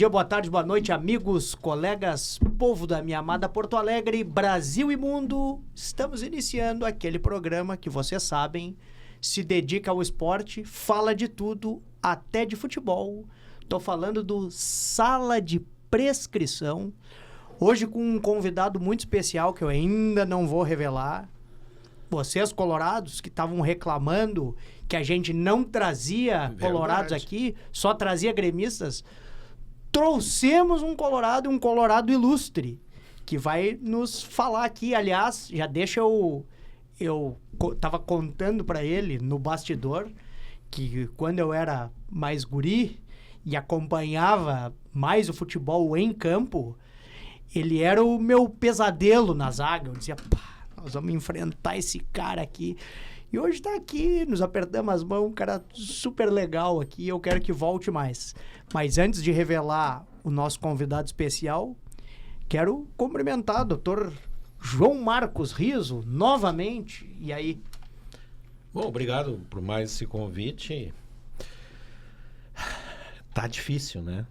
dia, boa tarde, boa noite, amigos, colegas, povo da minha amada Porto Alegre, Brasil e mundo. Estamos iniciando aquele programa que vocês sabem, se dedica ao esporte, fala de tudo, até de futebol. Tô falando do Sala de Prescrição. Hoje com um convidado muito especial que eu ainda não vou revelar. Vocês colorados que estavam reclamando que a gente não trazia colorados aqui, só trazia gremistas, trouxemos um colorado ilustre, que vai nos falar aqui. Aliás, já deixa eu tava contando para ele no bastidor que quando eu era mais guri e acompanhava mais o futebol em campo, ele era o meu pesadelo na zaga. Eu dizia, pá, nós vamos enfrentar esse cara aqui. E hoje tá aqui, nos apertamos as mãos, um cara super legal aqui, eu quero que volte mais. Mas antes de revelar o nosso convidado especial, quero cumprimentar o doutor João Marcos Riso, novamente. E aí? Bom, obrigado por mais esse convite. Tá difícil, né?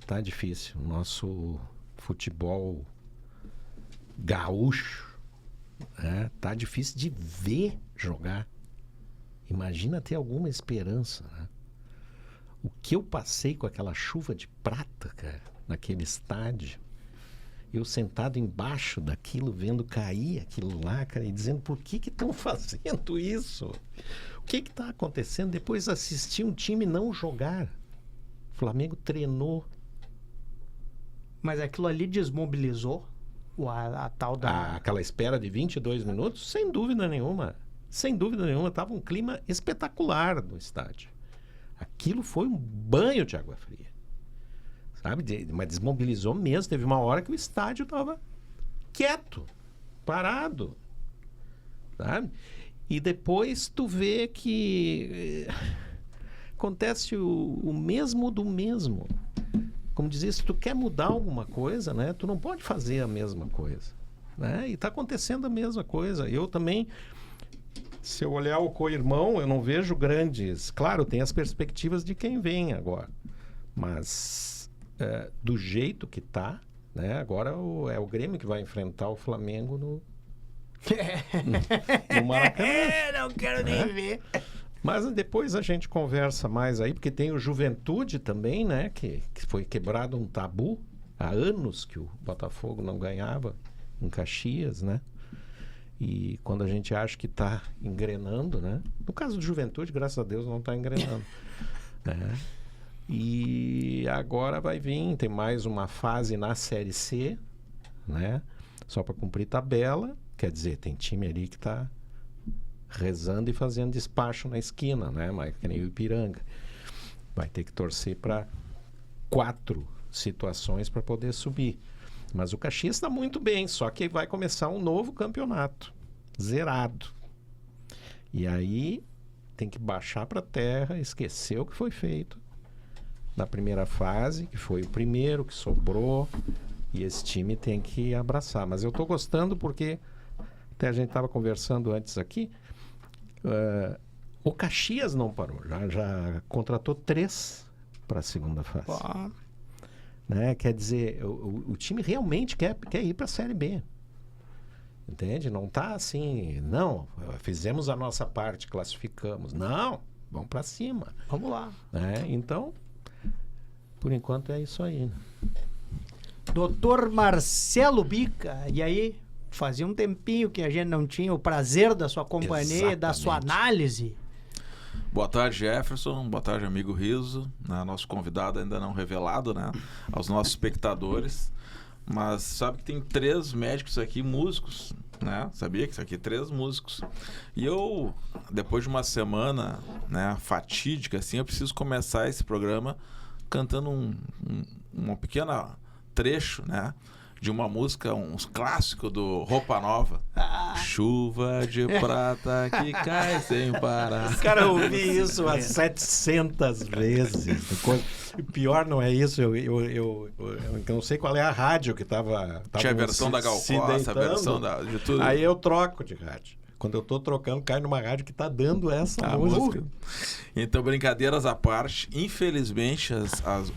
Tá difícil. O nosso futebol gaúcho, tá difícil de ver jogar. Imagina ter alguma esperança, né? O que eu passei com aquela chuva de prata, cara, naquele estádio, eu sentado embaixo daquilo, vendo cair aquilo lá, cara, e dizendo, por que estão fazendo isso? O que está acontecendo? Depois assistir um time não jogar. O Flamengo treinou. Mas aquilo ali desmobilizou a tal da... Aquela espera de 22 minutos? Sem dúvida nenhuma. Sem dúvida nenhuma. Estava um clima espetacular no estádio. Aquilo foi um banho de água fria. Sabe? Mas desmobilizou mesmo. Teve uma hora que o estádio estava quieto, parado. Sabe? E depois tu vê que acontece o mesmo do mesmo. Como dizia, se tu quer mudar alguma coisa, né, tu não pode fazer a mesma coisa, né? E está acontecendo a mesma coisa. Eu também, se eu olhar o co-irmão, eu não vejo grandes... Claro, tem as perspectivas de quem vem agora. Mas do jeito que está, né, agora é o Grêmio que vai enfrentar o Flamengo no Maracanã. Não quero nem ver. Mas depois a gente conversa mais aí, porque tem o Juventude também, né? Que foi quebrado um tabu. Há anos que o Botafogo não ganhava em Caxias, né? E quando a gente acha que está engrenando, né? No caso do Juventude, graças a Deus, não está engrenando. Né? E agora vai vir, tem mais uma fase na Série C, né? Só para cumprir tabela. Quer dizer, tem time ali que está rezando e fazendo despacho na esquina, né? Mas que nem o Ipiranga. Vai ter que torcer para 4 situações para poder subir. Mas o Caxias está muito bem, só que vai começar um novo campeonato, zerado. E aí tem que baixar para a terra, esquecer o que foi feito na primeira fase, que foi o primeiro que sobrou, e esse time tem que abraçar. Mas eu estou gostando porque até a gente estava conversando antes aqui. O Caxias não parou, já contratou 3 para a segunda fase. Né? Quer dizer, o time realmente quer ir para a Série B. Entende? Não está assim, não, fizemos a nossa parte, classificamos. Não, vamos para cima. Vamos lá. Né? Então, por enquanto é isso aí. Doutor Marcelo Bica, e aí? Fazia um tempinho que a gente não tinha o prazer da sua companhia, exatamente, da sua análise. Boa tarde, Jefferson. Boa tarde, amigo Riso. Nosso convidado ainda não revelado, né? Aos nossos espectadores. Mas sabe que tem 3 médicos aqui, músicos, né? Sabia que isso aqui 3 músicos. E eu, depois de uma semana, né, fatídica, assim, eu preciso começar esse programa cantando uma pequena trecho, né? De uma música, uns clássicos do Roupa Nova. Chuva de prata que cai sem parar. Cara, eu ouvi isso umas 700 vezes. O pior não é isso, eu não sei qual é a rádio que tava tinha a versão da Gal Costa, a versão de tudo. Aí eu troco de rádio. Quando eu tô trocando, cai numa rádio que tá dando essa A música. Então, brincadeiras à parte, infelizmente,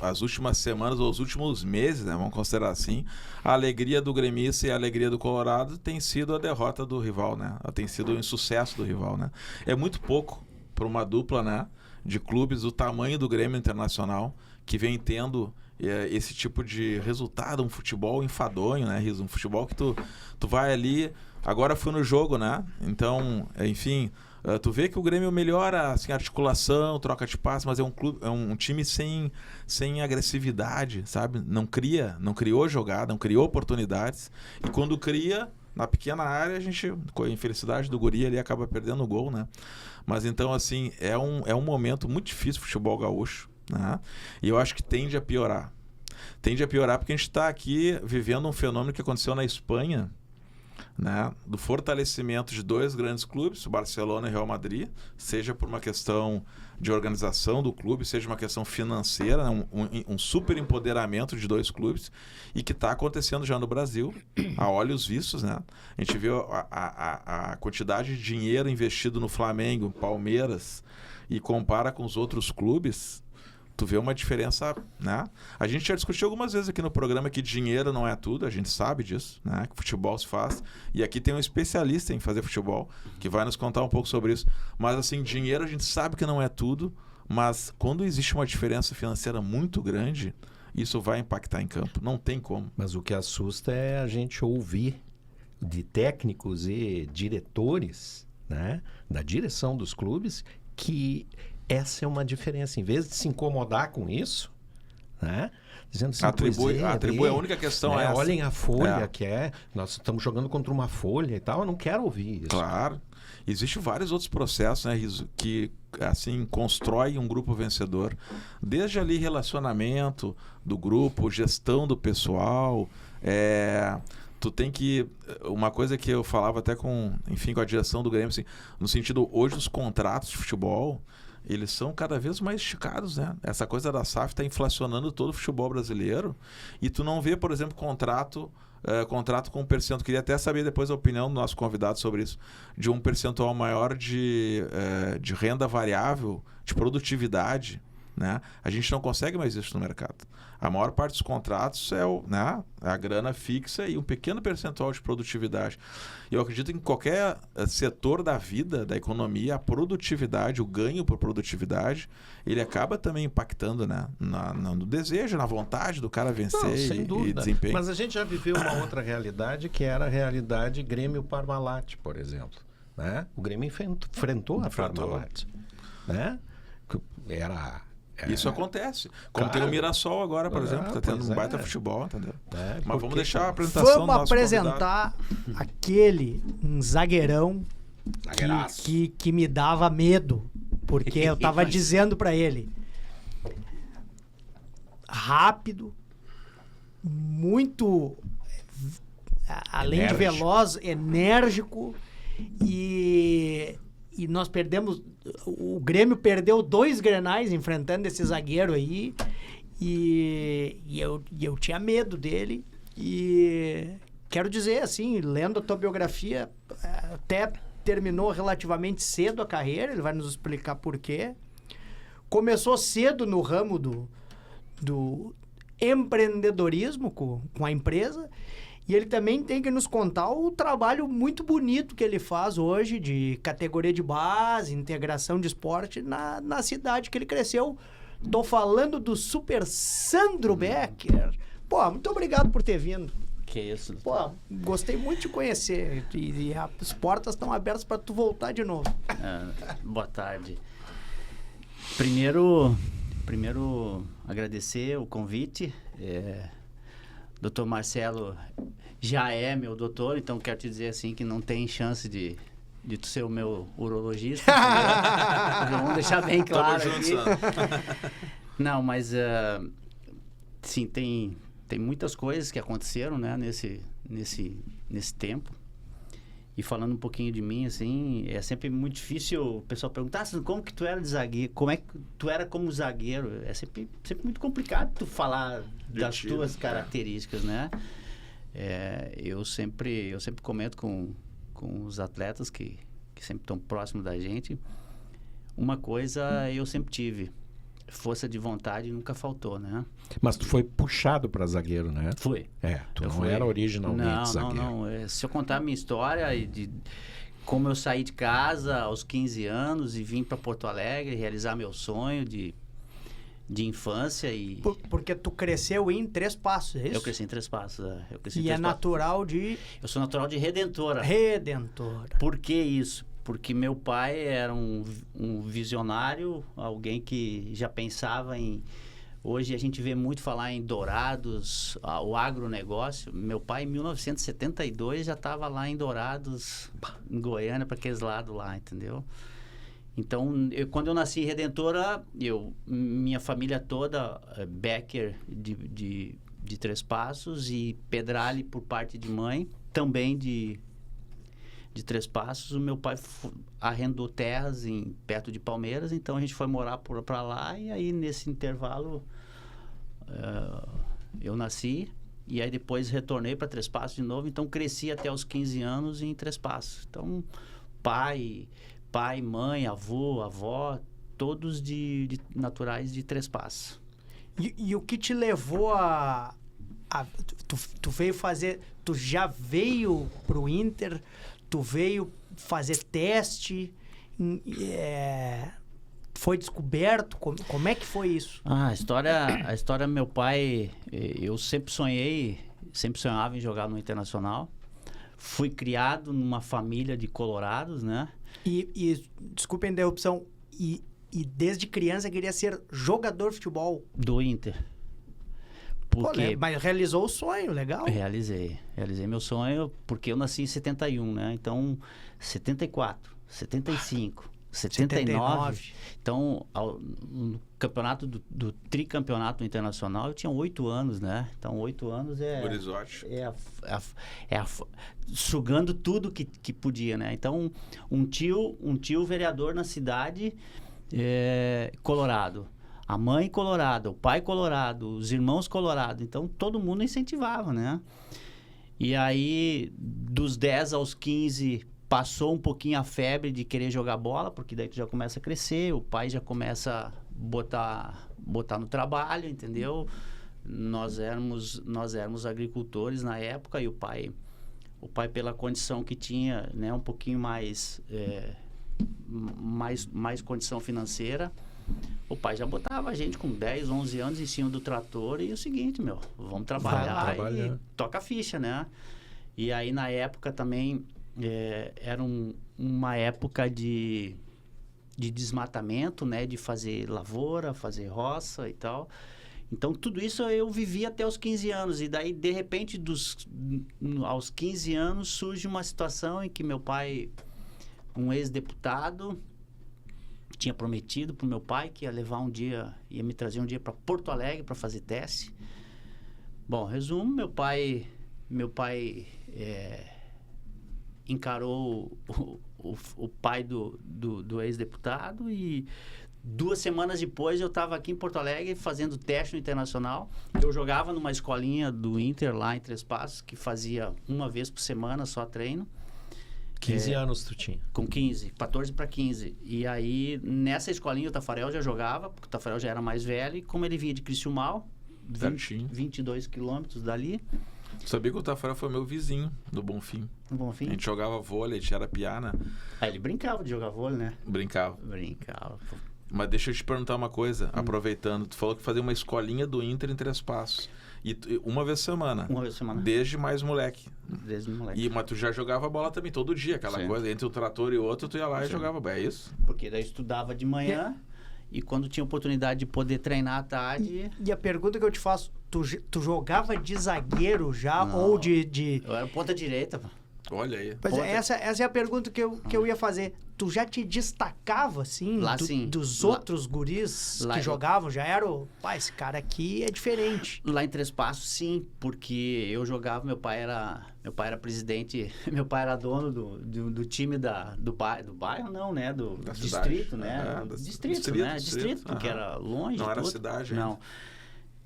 as últimas semanas ou os últimos meses, né, vamos considerar assim, a alegria do gremista e a alegria do Colorado tem sido a derrota do rival, né? Tem sido o insucesso do rival, né? É muito pouco para uma dupla, né, de clubes do tamanho do Grêmio Internacional, que vem tendo esse tipo de resultado, um futebol enfadonho, né, Riso? Um futebol que tu vai ali... Agora fui no jogo, né? Então, enfim, tu vê que o Grêmio melhora assim, a articulação, troca de passe, mas é um time sem agressividade, sabe? Não criou jogada, não criou oportunidades. E quando cria, na pequena área, a gente, com a infelicidade do guri, ali acaba perdendo o gol, né? Mas então, assim, é um momento muito difícil o futebol gaúcho, né? E eu acho que tende a piorar. Tende a piorar porque a gente está aqui vivendo um fenômeno que aconteceu na Espanha, né, do fortalecimento de dois grandes clubes, o Barcelona e o Real Madrid, seja por uma questão de organização do clube, seja uma questão financeira, né, um super empoderamento de dois clubes, e que está acontecendo já no Brasil, a olhos vistos, né? A gente vê a quantidade de dinheiro investido no Flamengo, Palmeiras, e compara com os outros clubes, tu vê uma diferença, né? A gente já discutiu algumas vezes aqui no programa que dinheiro não é tudo, a gente sabe disso, né? Que futebol se faz. E aqui tem um especialista em fazer futebol que vai nos contar um pouco sobre isso. Mas assim, dinheiro a gente sabe que não é tudo, mas quando existe uma diferença financeira muito grande, isso vai impactar em campo. Não tem como. Mas o que assusta é a gente ouvir de técnicos e diretores, né, da direção dos clubes, que essa é uma diferença. Em vez de se incomodar com isso, né, dizendo assim, atribui a única questão, né, é essa. Olhem a folha que é, nós estamos jogando contra uma folha e tal, eu não quero ouvir isso. Claro. Existem vários outros processos, né, Riso, que assim constrói um grupo vencedor. Desde ali relacionamento do grupo, gestão do pessoal, tu tem que... Uma coisa que eu falava até com a direção do Grêmio, assim, no sentido, hoje os contratos de futebol, eles são cada vez mais esticados, né? Essa coisa da SAF está inflacionando todo o futebol brasileiro, e tu não vê, por exemplo, contrato com um percentual, queria até saber depois a opinião do nosso convidado sobre isso, de um percentual maior de renda variável, de produtividade, né? A gente não consegue mais isso no mercado. A maior parte dos contratos é a grana fixa e um pequeno percentual de produtividade. Eu acredito que em qualquer setor da vida, da economia, a produtividade, o ganho por produtividade, ele acaba também impactando, né, no desejo, na vontade do cara vencer e desempenho. Mas a gente já viveu uma outra realidade, que era a realidade Grêmio Parmalat, por exemplo, né? O Grêmio enfrentou a Parmalat, né? Isso acontece. Como tem o Mirassol agora, por exemplo, que está tendo um baita futebol, entendeu? Mas vamos deixar a apresentação do nosso apresentar aquele zagueirão que me dava medo, porque eu tava dizendo para ele, rápido, muito, além de veloz, enérgico, e nós perdemos... O Grêmio perdeu 2 Grenais enfrentando esse zagueiro aí, e eu tinha medo dele, e quero dizer assim, lendo a tua biografia, até terminou relativamente cedo a carreira, ele vai nos explicar por quê. Começou cedo no ramo do empreendedorismo com a empresa, e ele também tem que nos contar o trabalho muito bonito que ele faz hoje de categoria de base, integração de esporte na cidade que ele cresceu. Tô falando do Super Sandro Becker. Pô, muito obrigado por ter vindo. Que isso. Pô, gostei muito de conhecer. E as portas estão abertas para tu voltar de novo. Boa tarde. Primeiro agradecer o convite. Dr. Marcelo já é meu doutor, então quero te dizer assim que não tem chance de tu ser o meu urologista. Vamos deixar bem claro aqui. Não, mas sim, tem muitas coisas que aconteceram, né, nesse tempo. E falando um pouquinho de mim, assim, é sempre muito difícil o pessoal perguntar assim, como que tu era de zagueiro, como é que tu era como zagueiro. É sempre muito complicado tu falar das tuas características, né? Eu sempre comento com os atletas que que sempre estão próximos da gente. Uma coisa eu sempre tive, força de vontade nunca faltou, né? Mas tu foi puxado para zagueiro, né? Fui. Tu Eu não fui. era originalmente zagueiro. Não. Se eu contar a minha história de como eu saí de casa aos 15 anos e vim para Porto Alegre realizar meu sonho de infância e... Porque tu cresceu em Três Passos, é isso? Eu cresci em Três Passos. Eu cresci em E Três é Passos. natural de... Eu sou natural de Redentora. Redentora. Por que isso? Porque meu pai era um visionário, alguém que já pensava em... Hoje a gente vê muito falar em Dourados, o agronegócio. Meu pai, em 1972, já estava lá em Dourados, em Goiânia, para aqueles lados lá, entendeu? Então, quando eu nasci em Redentora, minha família toda, Becker de Três Passos e Pedrali por parte de mãe, também de Três Passos. O meu pai arrendou terras perto de Palmeiras, então a gente foi morar para lá e aí nesse intervalo eu nasci e aí depois retornei para Três Passos de novo, então cresci até os 15 anos em Três Passos. Então, pai, mãe, avô, avó, todos naturais de Três Passos. E o que te levou tu veio fazer... Tu já veio pro Inter... Tu veio fazer teste, foi descoberto, como é que foi isso? A história do meu pai, eu sempre sonhava em jogar no Internacional. Fui criado numa família de colorados, né? E desculpa a interrupção, e desde criança queria ser jogador de futebol? Do Inter. Porque... Mas realizou o sonho, legal. Realizei meu sonho, porque eu nasci em 71, né? Então, 74, 75, 79. Então, no campeonato do tricampeonato internacional, eu tinha 8 anos, né? Então, 8 anos Horizonte. sugando tudo que podia, né? Então, um tio vereador na cidade, colorado. A mãe colorada, o pai colorado, os irmãos colorados. Então, todo mundo incentivava, né? E aí, dos 10 aos 15, passou um pouquinho a febre de querer jogar bola, porque daí tu já começa a crescer, o pai já começa a botar no trabalho, entendeu? Nós éramos agricultores na época e o pai pela condição que tinha, né? Um pouquinho mais condição financeira, o pai já botava a gente com 10, 11 anos em cima do trator e o seguinte, vamos trabalhar e toca a ficha, né? E aí, na época também, era uma época de desmatamento, né? De fazer lavoura, fazer roça e tal. Então, tudo isso eu vivi até os 15 anos. E daí, de repente, aos 15 anos, surge uma situação em que meu pai, um ex-deputado, tinha prometido para o meu pai que ia me trazer um dia para Porto Alegre para fazer teste. Bom, resumo, meu pai encarou o pai do ex-deputado e 2 semanas depois eu estava aqui em Porto Alegre fazendo teste no Internacional. Eu jogava numa escolinha do Inter lá em Três Passos, que fazia uma vez por semana só treino. 15 anos tu tinha? Com 15, 14 para 15. E aí, nessa escolinha, o Tafarel já jogava, porque o Tafarel já era mais velho, e como ele vinha de Criciúmal, 22 quilômetros dali. Sabia que o Tafarel foi meu vizinho do Bonfim. No Bonfim? A gente jogava vôlei, a gente era piá, né? Aí ele brincava de jogar vôlei, né? Brincava. Pô. Mas deixa eu te perguntar uma coisa, aproveitando. Tu falou que fazia uma escolinha do Inter em Três Passos. E uma vez por semana. Uma vez por semana. Desde mais moleque. Desde moleque. Mas tu já jogava bola também todo dia, aquela Sim. coisa. Entre um trator e outro, tu ia lá Sim. e jogava bola. É isso? Porque daí estudava de manhã e quando tinha oportunidade de poder treinar à tarde... E a pergunta que eu te faço, tu jogava de zagueiro já? Não. Ou de... Eu era ponta direita, pô. Olha aí. Pois é, essa é a pergunta que eu ia fazer. Tu já te destacava, assim, Lá, sim. dos Lá- outros guris lá que eu- jogavam? Já era esse cara aqui é diferente. Lá em Três Passos, sim, porque eu jogava, meu pai era presidente, meu pai era dono do time do bairro, não, né? Do Da distrito, cidade. né? É, Distrito, porque aham. era longe. Não era tudo. cidade Não. ainda.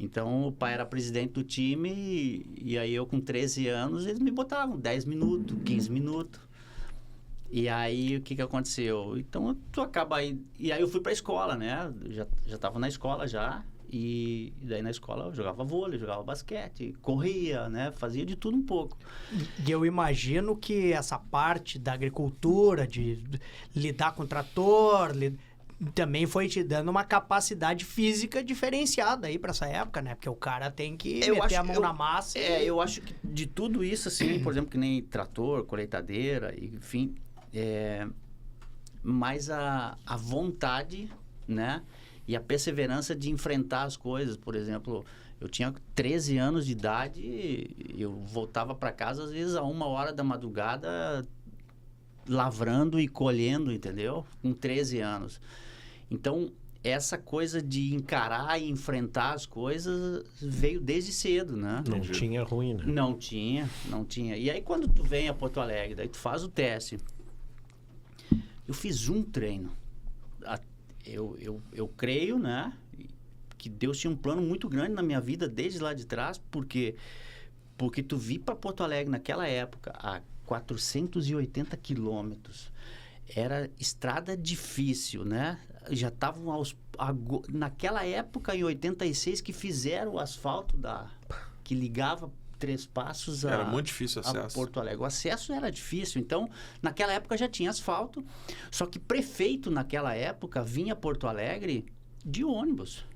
Então, o pai era presidente do time e aí eu com 13 anos, eles me botavam 10 minutos, 15 minutos. E aí, o que que aconteceu? Então, tu acaba aí... E aí, eu fui pra escola, né? Já tava na escola já. E daí, na escola, eu jogava vôlei, jogava basquete, corria, né? Fazia de tudo um pouco. E eu imagino que essa parte da agricultura, de lidar com trator, também foi te dando uma capacidade física diferenciada aí pra essa época, né? Porque o cara tem que meter a mão na massa. Eu acho que de tudo isso, assim, por exemplo, que nem trator, colheitadeira, enfim, mais a vontade, né? E a perseverança de enfrentar as coisas. Por exemplo, eu tinha 13 anos de idade, eu voltava para casa, às vezes, a 1h da madrugada, lavrando e colhendo, entendeu? Com 13 anos. Então, essa coisa de encarar e enfrentar as coisas veio desde cedo, né? Não tinha ruim, né? Não tinha. E aí, quando tu vem a Porto Alegre, daí tu faz o teste. Eu fiz um treino. Eu creio, né, que Deus tinha um plano muito grande na minha vida desde lá de trás, porque tu vir para Porto Alegre naquela época, a 480 quilômetros, era estrada difícil, né? Já estavam naquela época, em 86, que fizeram o asfalto que ligava Três Passos era muito difícil o acesso. A Porto Alegre. O acesso era difícil. Então, naquela época já tinha asfalto. Só que prefeito, naquela época, vinha a Porto Alegre de ônibus.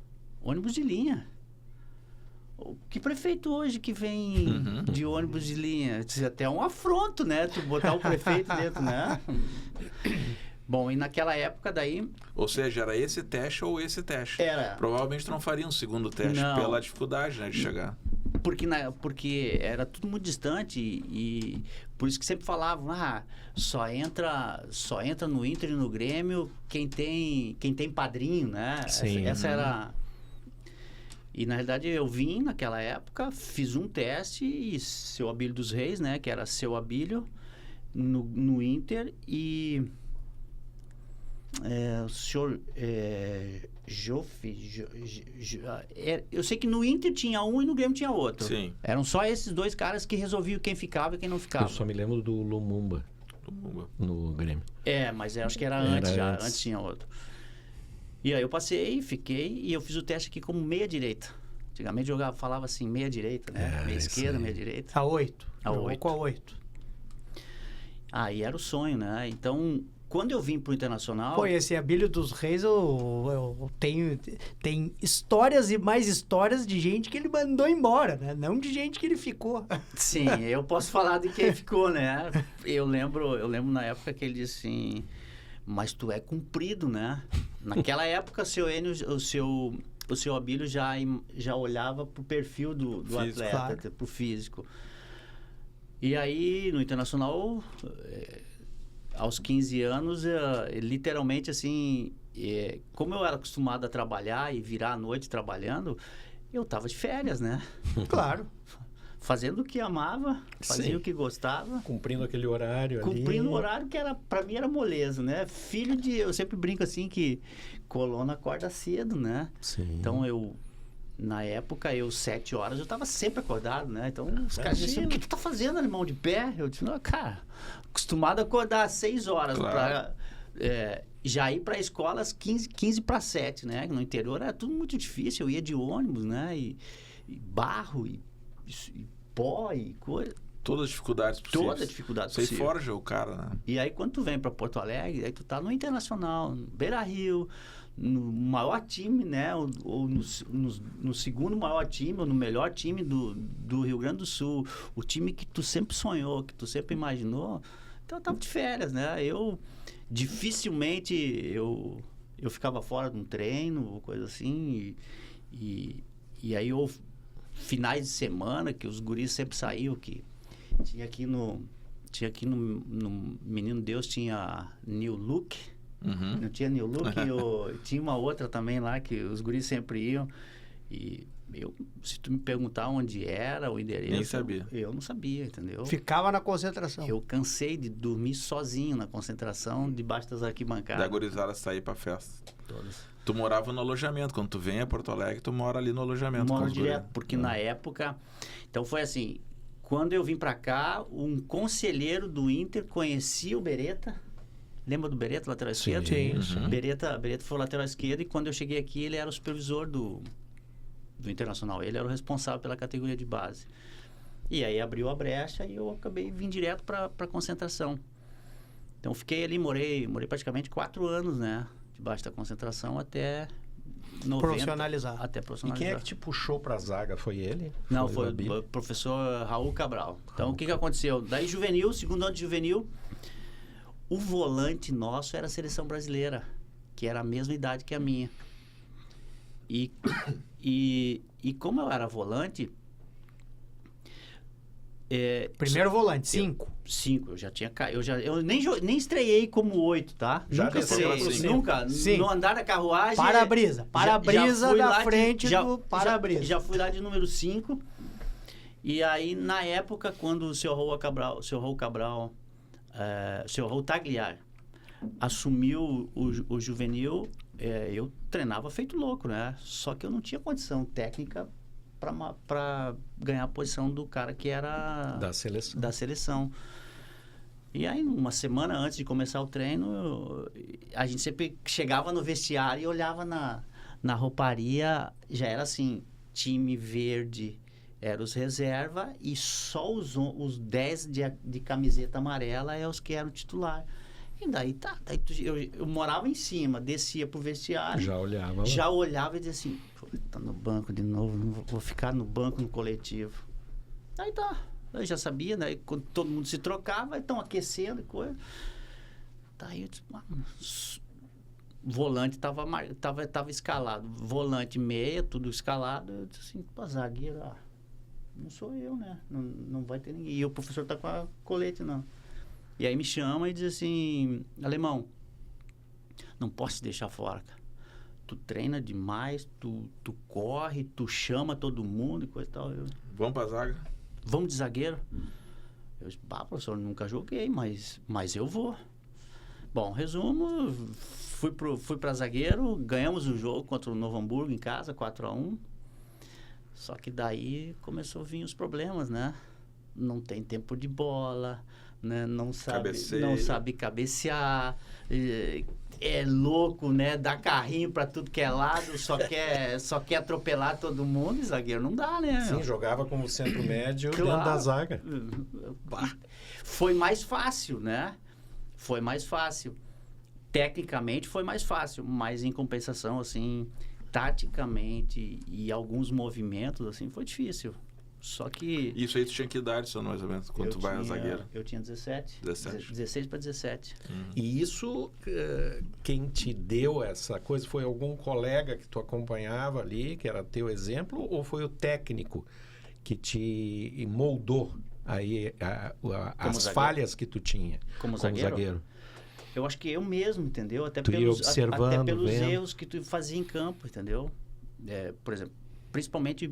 Ônibus de linha. Que prefeito hoje que vem de ônibus de linha? Isso é até um afronto, né? Tu botar o prefeito dentro, né? Bom, e naquela época daí... Ou seja, era esse teste ou esse teste. Era. Provavelmente tu não faria um segundo teste pela dificuldade, né, de chegar. Porque era tudo muito distante e por isso que sempre falavam, só entra no Inter e no Grêmio quem tem padrinho, né? Sim. Essa era... E na realidade eu vim naquela época, fiz um teste e seu Abílio dos Reis, né? Que era seu Abílio no Inter e... o senhor eu sei que no Inter tinha um e no Grêmio tinha outro. Sim. Eram só esses dois caras que resolviam quem ficava e quem não ficava. Eu só me lembro do Lumumba no Grêmio. Mas acho que era antes já. Antes tinha outro. E aí eu passei, fiquei e eu fiz o teste aqui como meia-direita. Antigamente falava assim, meia-direita, né? Meia esquerda, meia-direita. A 8. A 8. Com a 8. Aí era o sonho, né? Então... Quando eu vim pro Internacional... Pô, esse Abílio dos Reis, eu tenho... Tem histórias e mais histórias de gente que ele mandou embora, né? Não de gente que ele ficou. Sim, eu posso falar de quem ficou, né? Eu lembro na época que ele disse assim... Mas tu é cumprido, né? Naquela época, o seu Abílio já olhava pro perfil do físico, atleta, claro. pro físico. E aí, no Internacional... Aos 15 anos, literalmente assim, como eu era acostumado a trabalhar e virar à noite trabalhando, eu tava de férias, né? Claro. Fazendo o que amava, fazia o que gostava. Cumprindo aquele horário ali. Cumprindo o horário que pra mim era moleza, né? Eu sempre brinco assim que coluna acorda cedo, né? Sim. Então na época, 7 horas, eu tava sempre acordado, né? Então, os caras diziam, o que tu tá fazendo, alemão, de pé? Eu disse, não, cara, acostumado a acordar às 6 horas claro. Já ir pra escola às 15 para 7, né? No interior era tudo muito difícil, eu ia de ônibus, né? E barro, e pó, e coisa. Todas as dificuldades possíveis. Toda a dificuldade Você possível. forja o cara, né? E aí, quando tu vem pra Porto Alegre, aí tu tá no Internacional, no Beira-Rio, no maior time, né? Ou no segundo maior time, ou no melhor time do Rio Grande do Sul. O time que tu sempre sonhou, que tu sempre imaginou. Então, eu tava de férias, né? Dificilmente eu ficava fora de um treino, ou coisa assim. E aí, finais de semana, que os guris sempre saíam, que tinha aqui no Menino Deus, tinha New Look. Não tinha New Look, tinha uma outra também lá que os guris sempre iam. E se tu me perguntar onde era o endereço... Nem sabia. Eu não sabia, entendeu? Ficava na concentração. Eu cansei de dormir sozinho na concentração, debaixo das arquibancadas. Da gurizada sair pra festa. Todas. Tu morava no alojamento. Quando tu vem a Porto Alegre, tu mora ali no alojamento. Moro direto, porque na época... Então foi assim, quando eu vim pra cá, um conselheiro do Inter conhecia o Beretta... Lembra do Beretta, lateral esquerdo? Sim. Beretta foi o lateral esquerdo e quando eu cheguei aqui ele era o supervisor do Internacional. Ele era o responsável pela categoria de base. E aí abriu a brecha e eu acabei vindo direto para concentração. Então fiquei ali, morei praticamente 4 anos, né? Debaixo da concentração até 90. Profissionalizar. Até E profissionalizar. quem é que te puxou pra zaga? Foi ele? Não, o foi Abílio? o professor Raul Cabral. Então, o que aconteceu? Daí, juvenil, segundo ano de juvenil, o volante nosso era a seleção brasileira, que era a mesma idade que a minha. E como eu era volante... Primeiro volante, 5. 5, eu já tinha eu nem estreiei como 8, tá? Já nunca desceu pra cinco. nunca. Sim. No andar da carruagem. Para-brisa. Para-brisa fui da lá frente do para-brisa. Já fui lá de número 5. E aí, na época, quando o senhor Raul Tagliar assumiu o juvenil, eu treinava feito louco, né? Só que eu não tinha condição técnica para ganhar a posição do cara que era Da seleção. E aí, uma semana antes de começar o treino, a gente sempre chegava no vestiário e olhava na rouparia, já era assim, time verde era os reserva e só os 10 de camiseta amarela é os que eram titular. E daí eu morava em cima, descia pro vestiário. Já olhava. Olhava e dizia assim, tá no banco de novo, não vou ficar no banco no coletivo. Aí tá, eu já sabia, né? Quando todo mundo se trocava, estão aquecendo e coisa. Daí eu disse, volante tava escalado, volante meia, tudo escalado. Eu disse assim, pô, zagueiro, não sou eu, né? Não vai ter ninguém. E o professor tá com a colete, não. E aí me chama e diz assim, alemão, não posso te deixar fora, cara. Tu treina demais, tu corre, tu chama todo mundo e coisa e tal. Vamos pra zaga? Vamos de zagueiro? Eu disse, professor, nunca joguei, mas eu vou. Bom, resumo, fui pra zagueiro, ganhamos o jogo contra o Novo Hamburgo em casa, 4-1. Só que daí começou a vir os problemas, né? Não tem tempo de bola, né? Não sabe cabecear, é louco, né? Dá carrinho pra tudo que é lado, só quer atropelar todo mundo, e zagueiro não dá, né? Sim, jogava como centro médio dentro da zaga. Foi mais fácil, né? Foi mais fácil. Tecnicamente foi mais fácil, mas em compensação, assim, taticamente e alguns movimentos, assim, foi difícil. Só que... Isso aí tu tinha que idade, só mais ou menos, quando tu vai a zagueiro? Eu tinha 17. 16 para 17. E isso, quem te deu essa coisa, foi algum colega que tu acompanhava ali, que era teu exemplo, ou foi o técnico que te moldou aí as falhas que tu tinha como zagueiro? Eu acho que eu mesmo, entendeu? Até pelos erros que tu fazia em campo, entendeu? Por exemplo, principalmente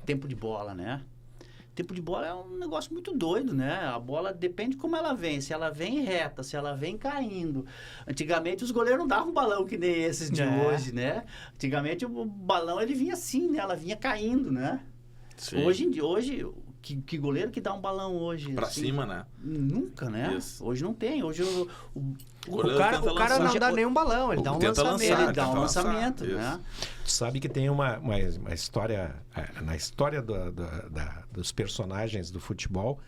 tempo de bola, né? Tempo de bola é um negócio muito doido, né? A bola depende de como ela vem. Se ela vem reta, se ela vem caindo. Antigamente os goleiros não davam um balão que nem esses de hoje, né? Antigamente o balão ele vinha assim, né? Ela vinha caindo, né? Sim. Hoje que goleiro que dá um balão hoje? Pra assim, cima, né? Nunca, né? Isso. Hoje não tem. Hoje O cara não dá nenhum balão, ele dá um lançamento. Ele dá um lançamento, né? Tu sabe que tem uma história, na história dos personagens do futebol,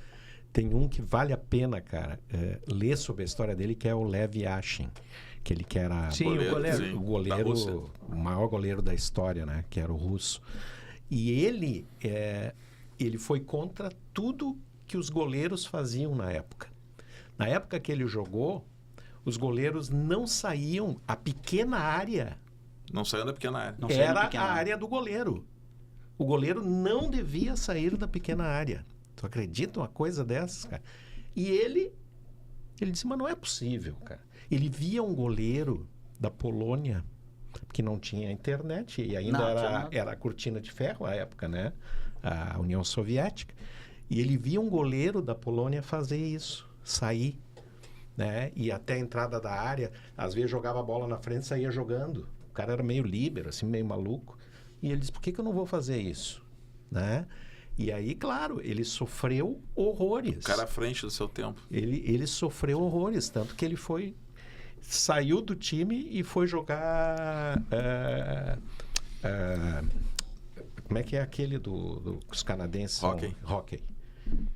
tem um que vale a pena, cara, ler sobre a história dele, que é o Lev Yashin. Que ele que era o maior goleiro da história, né? Que era o russo. E ele foi contra tudo que os goleiros faziam na época. Na época que ele jogou, os goleiros não saíam, a pequena área... Não saiu da pequena área. Era a área do goleiro. O goleiro não devia sair da pequena área. Tu acredita uma coisa dessas, cara? E ele disse, mas não é possível, cara. Ele via um goleiro da Polônia, que não tinha internet, e ainda era a cortina de ferro à época, né? A União Soviética. E ele via um goleiro da Polônia fazer isso, sair, né? E até a entrada da área, às vezes jogava a bola na frente e saía jogando. O cara era meio líbero, assim, meio maluco. E ele disse, por que eu não vou fazer isso? Né? E aí, claro, ele sofreu horrores. O cara à frente do seu tempo. Ele sofreu horrores, tanto que ele foi saiu do time e foi jogar... como é que é aquele dos canadenses? Hockey.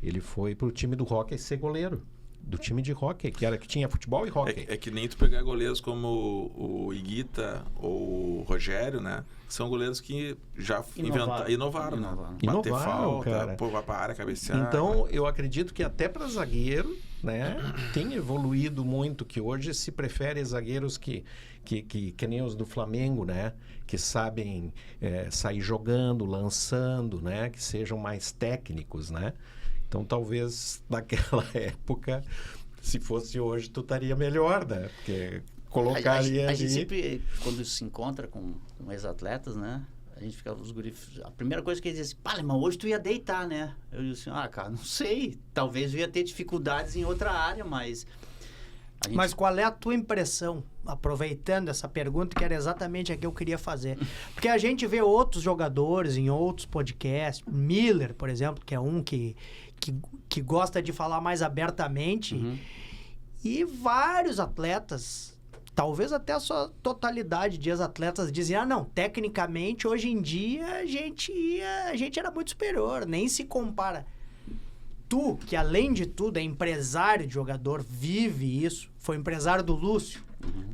Ele foi pro time do hockey ser goleiro. Do time de hockey, que tinha futebol e hockey. É que nem tu pegar goleiros como o Higuita ou o Rogério, né? São goleiros que já inovaram, né? Bater falta, cara. Pô, vai pra área, cabecear. Então, eu acredito que até para zagueiro, né? Tem evoluído muito, que hoje se prefere zagueiros que nem os do Flamengo, né? Que sabem sair jogando, lançando, né? Que sejam mais técnicos, né? Então, talvez naquela época, se fosse hoje, tu estaria melhor, né? Porque colocaria a gente sempre, quando se encontra com ex-atletas, né? A gente fica, os guris... A primeira coisa que eles dizem assim, pá, mas hoje tu ia deitar, né? Eu digo assim, cara, não sei. Talvez eu ia ter dificuldades em outra área, mas... Mas qual é a tua impressão, aproveitando essa pergunta, que era exatamente a que eu queria fazer? Porque a gente vê outros jogadores em outros podcasts, Miller, por exemplo, que é um que gosta de falar mais abertamente, e vários atletas, talvez até a sua totalidade de ex-atletas, dizem, não, tecnicamente, hoje em dia, a gente era muito superior, nem se compara. Tu, que além de tudo é empresário de jogador, vive isso, foi empresário do Lúcio.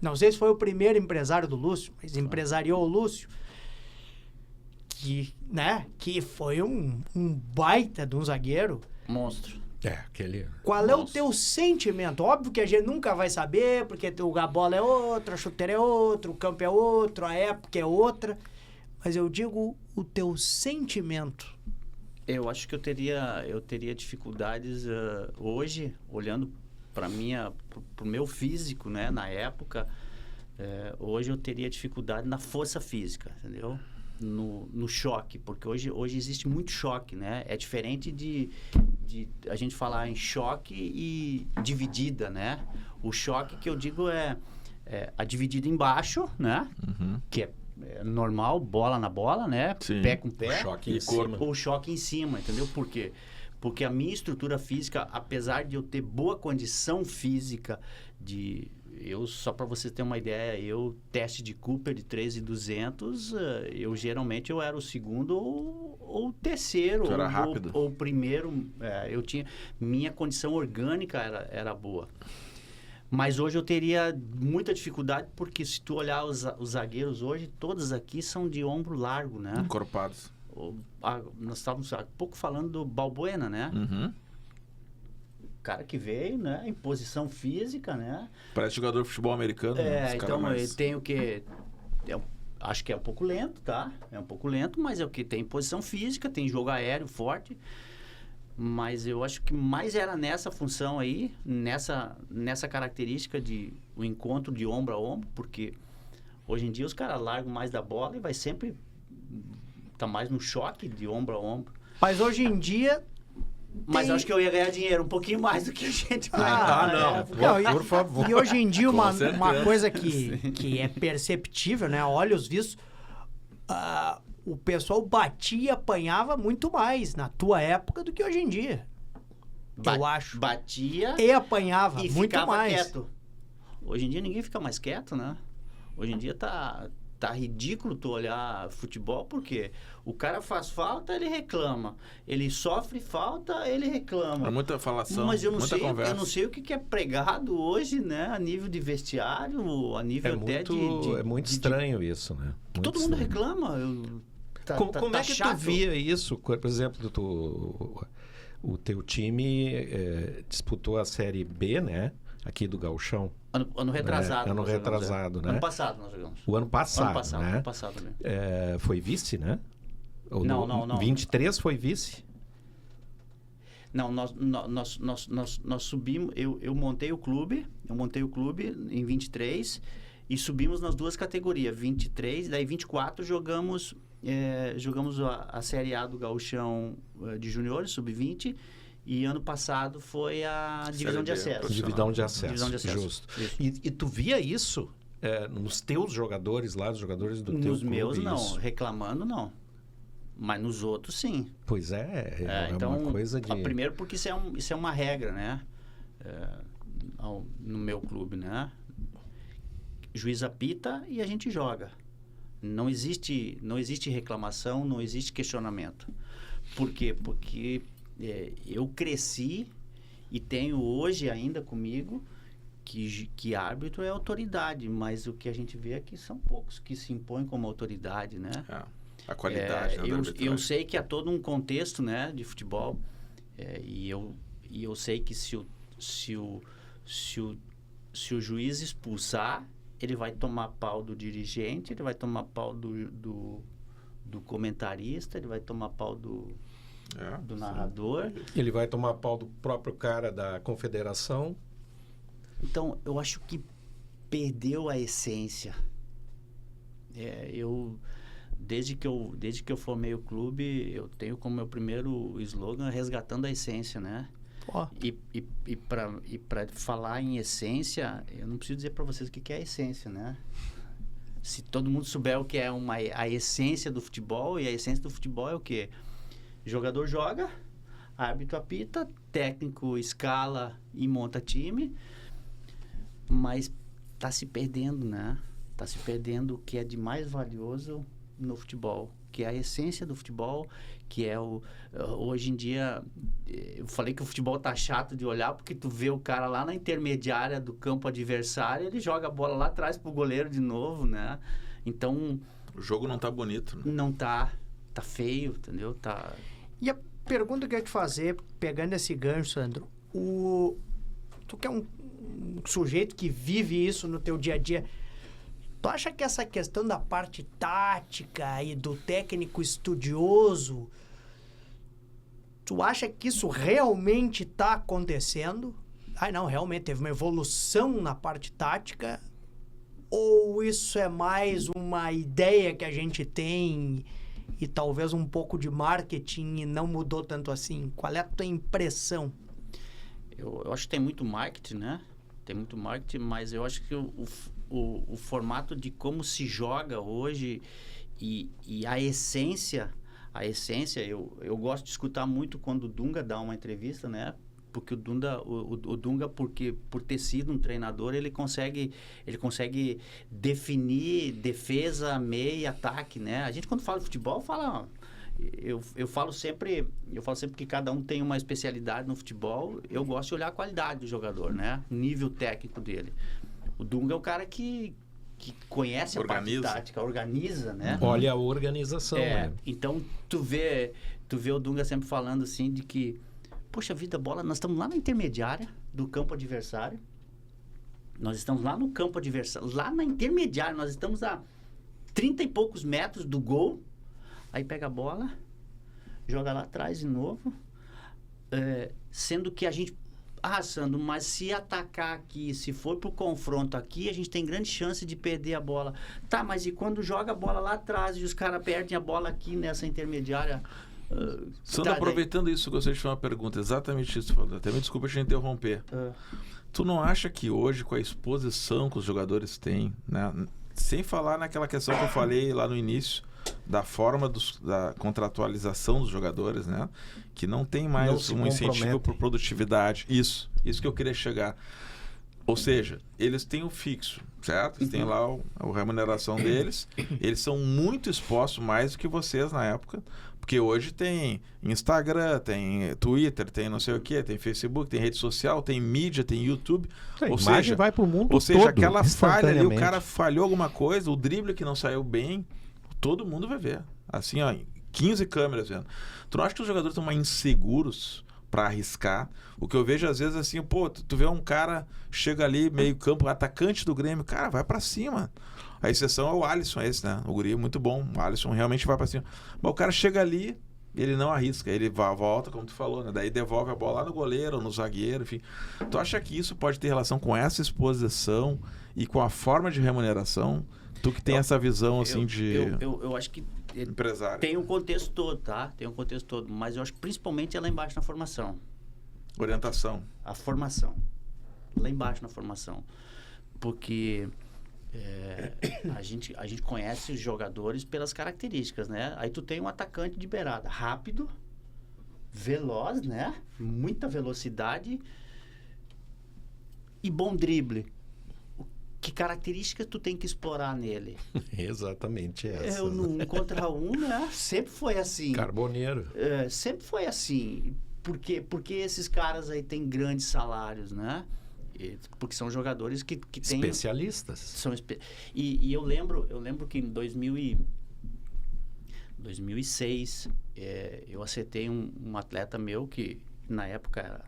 Não sei se foi o primeiro empresário do Lúcio, mas empresariou o Lúcio. Que foi um baita de um zagueiro. Monstro. Aquele... Qual é o teu sentimento? Óbvio que a gente nunca vai saber, porque a bola é outra, a chuteira é outra, o campo é outro, a época é outra. Mas eu digo o teu sentimento. Eu acho que eu teria dificuldades hoje, olhando para o meu físico, né? Na época, hoje eu teria dificuldade na força física, entendeu? No choque, porque hoje existe muito choque, né? É diferente de a gente falar em choque e dividida, né? O choque que eu digo é a dividida embaixo, né? Que é normal, bola na bola, né? Sim. Pé com pé. O choque em cima. O choque em cima, entendeu? Por quê? Porque a minha estrutura física, apesar de eu ter boa condição física só para você ter uma ideia, teste de Cooper de 3.200, geralmente eu era o segundo ou o terceiro. Tu era rápido. Ou o primeiro. Minha condição orgânica era boa. Mas hoje eu teria muita dificuldade, porque se tu olhar os zagueiros hoje, todos aqui são de ombro largo, né? Encorpados. Nós estávamos há pouco falando do Balbuena, né? O cara que veio, né? Em posição física, né? Parece jogador de futebol americano. Né? Então ele tem o que... acho que é um pouco lento, tá? É um pouco lento, mas é o que tem posição física, tem jogo aéreo forte. Mas eu acho que mais era nessa função aí, nessa característica de o encontro de ombro a ombro, porque hoje em dia os caras largam mais da bola e vai sempre tá mais no choque de ombro a ombro. Mas hoje em dia... Mas eu acho que eu ia ganhar dinheiro um pouquinho mais do que a gente vai. Não, por favor. E hoje em dia uma coisa que é perceptível, né? Olha os vistos... o pessoal batia e apanhava muito mais na tua época do que hoje em dia. Eu acho. Batia e apanhava e muito ficava mais. Quieto. Hoje em dia ninguém fica mais quieto, né? Hoje em dia tá ridículo tu olhar futebol, porque o cara faz falta, ele reclama. Ele sofre falta, ele reclama. É muita falação, mas eu não muita sei, conversa. Eu não sei o que é pregado hoje, né? A nível de vestiário, a nível até de... É muito estranho isso, né? Muito todo mundo estranho. reclama. Como é que chato. tu via isso? Por exemplo, o teu time disputou a Série B, né? Aqui do Gauchão. Ano retrasado. Ano retrasado, né? Ano passado nós jogamos. O ano passado, né? Ano passado mesmo. Foi vice, né? Ou não. 23 foi vice? Não, nós subimos... Eu montei o clube em 23 e subimos nas duas categorias. 23, daí 24 jogamos a Série A do Gauchão de juniores, sub-20, e ano passado foi a divisão de acesso. Divisão de acesso, justo. Isso. E tu via isso nos teus jogadores lá, os jogadores do teu clube? Nos meus não, isso? reclamando não. Mas nos outros sim. Pois é então, uma coisa de... Primeiro porque isso é uma regra, né? No meu clube, né? juiz apita e a gente joga. Não existe reclamação, não existe questionamento. Por quê? Porque eu cresci e tenho hoje ainda comigo que árbitro é autoridade, mas o que a gente vê é que são poucos que se impõem como autoridade, né? A qualidade, né, da arbitragem. Eu sei que há todo um contexto, né, de futebol, e eu sei que se o juiz expulsar, ele vai tomar pau do dirigente, ele vai tomar pau do comentarista, ele vai tomar pau do narrador. Ele vai tomar pau do próprio cara da confederação. Então, eu acho que perdeu a essência. Desde que eu formei o clube, eu tenho como meu primeiro slogan resgatando a essência, né? Oh. E para falar em essência, eu não preciso dizer para vocês o que é a essência, né? Se todo mundo souber o que é a essência do futebol, e a essência do futebol é o quê? Jogador joga, árbitro apita, técnico escala e monta time, mas tá se perdendo, né? Tá se perdendo o que é de mais valioso no futebol, que é a essência do futebol, que é hoje em dia, eu falei que o futebol tá chato de olhar, porque tu vê o cara lá na intermediária do campo adversário, ele joga a bola lá atrás pro goleiro de novo, né? Então... O jogo não tá bonito, né? Não tá. Tá feio, entendeu? Tá... E a pergunta que eu ia te fazer, pegando esse gancho, Sandro, tu que é um sujeito que vive isso no teu dia a dia, tu acha que essa questão da parte tática e do técnico estudioso, tu acha que isso realmente está acontecendo? Não, realmente teve uma evolução na parte tática? Ou isso é mais uma ideia que a gente tem e talvez um pouco de marketing e não mudou tanto assim? Qual é a tua impressão? Eu acho que tem muito marketing, né? Tem muito marketing, mas eu acho que o formato de como se joga hoje e a essência, eu gosto de escutar muito quando o Dunga dá uma entrevista, né? Porque o Dunga, porque por ter sido um treinador, ele consegue definir defesa, meio e ataque, né? A gente quando fala de futebol, eu falo sempre que cada um tem uma especialidade no futebol. Eu gosto de olhar a qualidade do jogador, né? O nível técnico dele. O Dunga é o cara que conhece a parte tática, organiza, né? Olha a organização, né? Então, tu vê o Dunga sempre falando assim de que, poxa vida, bola, nós estamos lá na intermediária do campo adversário. Nós estamos lá no campo adversário, lá na intermediária, nós estamos a 30 e poucos metros do gol. Aí pega a bola, joga lá atrás de novo, sendo que a gente... Sandro, mas se atacar aqui, se for pro confronto aqui, a gente tem grande chance de perder a bola. Tá, mas e quando joga a bola lá atrás e os caras perdem a bola aqui nessa intermediária? Sandro, aproveitando isso, eu gostaria de fazer uma pergunta, exatamente isso. Até me desculpa te interromper. Tu não acha que hoje, com a exposição que os jogadores têm, né, sem falar naquela questão que eu falei lá no início, da forma da contratualização dos jogadores, né? Que não tem mais um incentivo por produtividade. Isso que eu queria chegar. Ou seja, eles têm o fixo, certo? Eles têm lá a remuneração deles. Eles são muito expostos mais do que vocês na época. Porque hoje tem Instagram, tem Twitter, tem não sei o quê, tem Facebook, tem rede social, tem mídia, tem YouTube. Ou seja, vai pro mundo ou seja, todo, aquela falha ali, o cara falhou alguma coisa, o drible que não saiu bem, todo mundo vai ver. Assim, ó, 15 câmeras vendo. Tu não acha que os jogadores estão mais inseguros para arriscar? O que eu vejo às vezes assim, pô, tu vê um cara, chega ali, meio campo, atacante do Grêmio, cara, vai para cima. A exceção é o Alisson, esse, né? O guri é muito bom. O Alisson realmente vai para cima. Mas o cara chega ali, ele não arrisca. Ele volta, como tu falou, né? Daí devolve a bola lá no goleiro, no zagueiro, enfim. Tu acha que isso pode ter relação com essa exposição e com a forma de remuneração? Tu que tem essa visão, assim, eu acho que empresário. Tem um contexto todo, tá? Tem um contexto todo. Mas eu acho que principalmente é lá embaixo na formação. Orientação. A formação. Lá embaixo na formação. Porque a gente conhece os jogadores pelas características, né? Aí tu tem um atacante de beirada. Rápido, veloz, né? Muita velocidade e bom drible. que características tu tem que explorar nele? Exatamente essa. No 1 contra 1, né? Sempre foi assim. Carboneiro. Sempre foi assim. Porque esses caras aí têm grandes salários, né? Porque são jogadores que têm... Especialistas. E eu lembro que em 2006, eu acertei um atleta meu que, na época,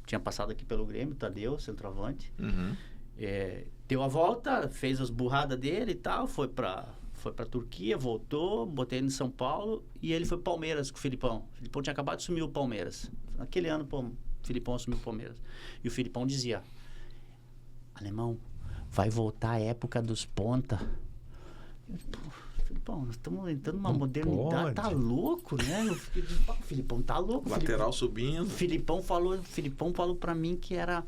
tinha passado aqui pelo Grêmio, Tadeu, centroavante. Uhum. Deu a volta, fez as burradas dele e tal, foi pra Turquia, voltou, botei ele em São Paulo e ele foi pro Palmeiras com o Filipão. O Filipão tinha acabado de assumir o Palmeiras. Naquele ano, o Filipão assumiu o Palmeiras. E o Filipão dizia: alemão, vai voltar a época dos ponta. Filipão, nós estamos entrando numa modernidade, tá louco, né? O Filipão tá louco. Lateral subindo. Filipão falou pra mim que era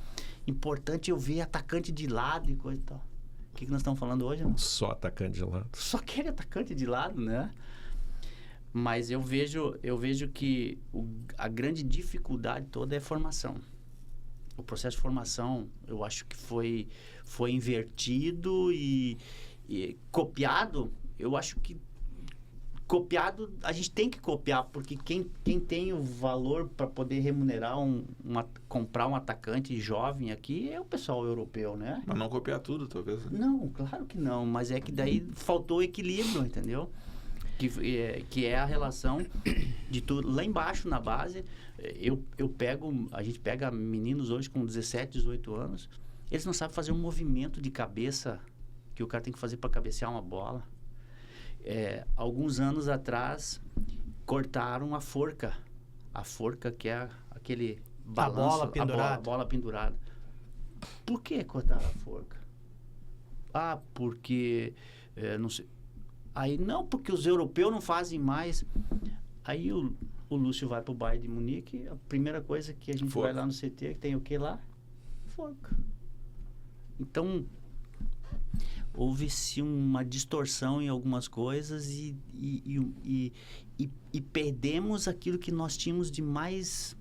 importante eu ver atacante de lado e coisa e tal. O que nós estamos falando hoje, não? Só atacante de lado. Só aquele atacante de lado, né? Mas eu vejo que a grande dificuldade toda é a formação. O processo de formação, eu acho que foi invertido e copiado. Eu acho que copiado, a gente tem que copiar, porque quem tem o valor para poder remunerar comprar um atacante jovem aqui é o pessoal europeu, né? Mas não copiar tudo, talvez. Né? Não, claro que não, mas é que daí faltou equilíbrio, entendeu? Que é a relação de tudo. Lá embaixo, na base, a gente pega meninos hoje com 17, 18 anos, eles não sabem fazer um movimento de cabeça que o cara tem que fazer para cabecear uma bola. Alguns anos atrás, cortaram a forca. A forca, que é aquele balanço. A bola pendurada. Por que cortaram a forca? Porque... não sei. Aí, não, porque os europeus não fazem mais. Aí o Lúcio vai pro Bayern de Munique, a primeira coisa que a gente vai lá no CT, que tem o que lá? Forca. Então... houve-se uma distorção em algumas coisas e perdemos aquilo que nós tínhamos de mais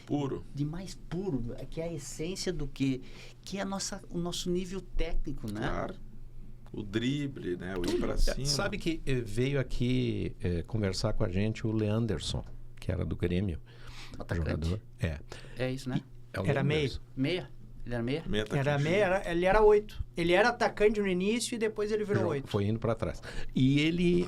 puro, que é a essência do que é o nosso nível técnico, né? Claro. O drible, né? O ir pra cima. Sabe que veio aqui conversar com a gente o Leanderson, que era do Grêmio. Atacante. Jogador. É isso, né? Era meio. Meia? Ele era meia? Ele era 8. Ele era atacante no início e depois ele virou 8. Foi indo para trás. E ele,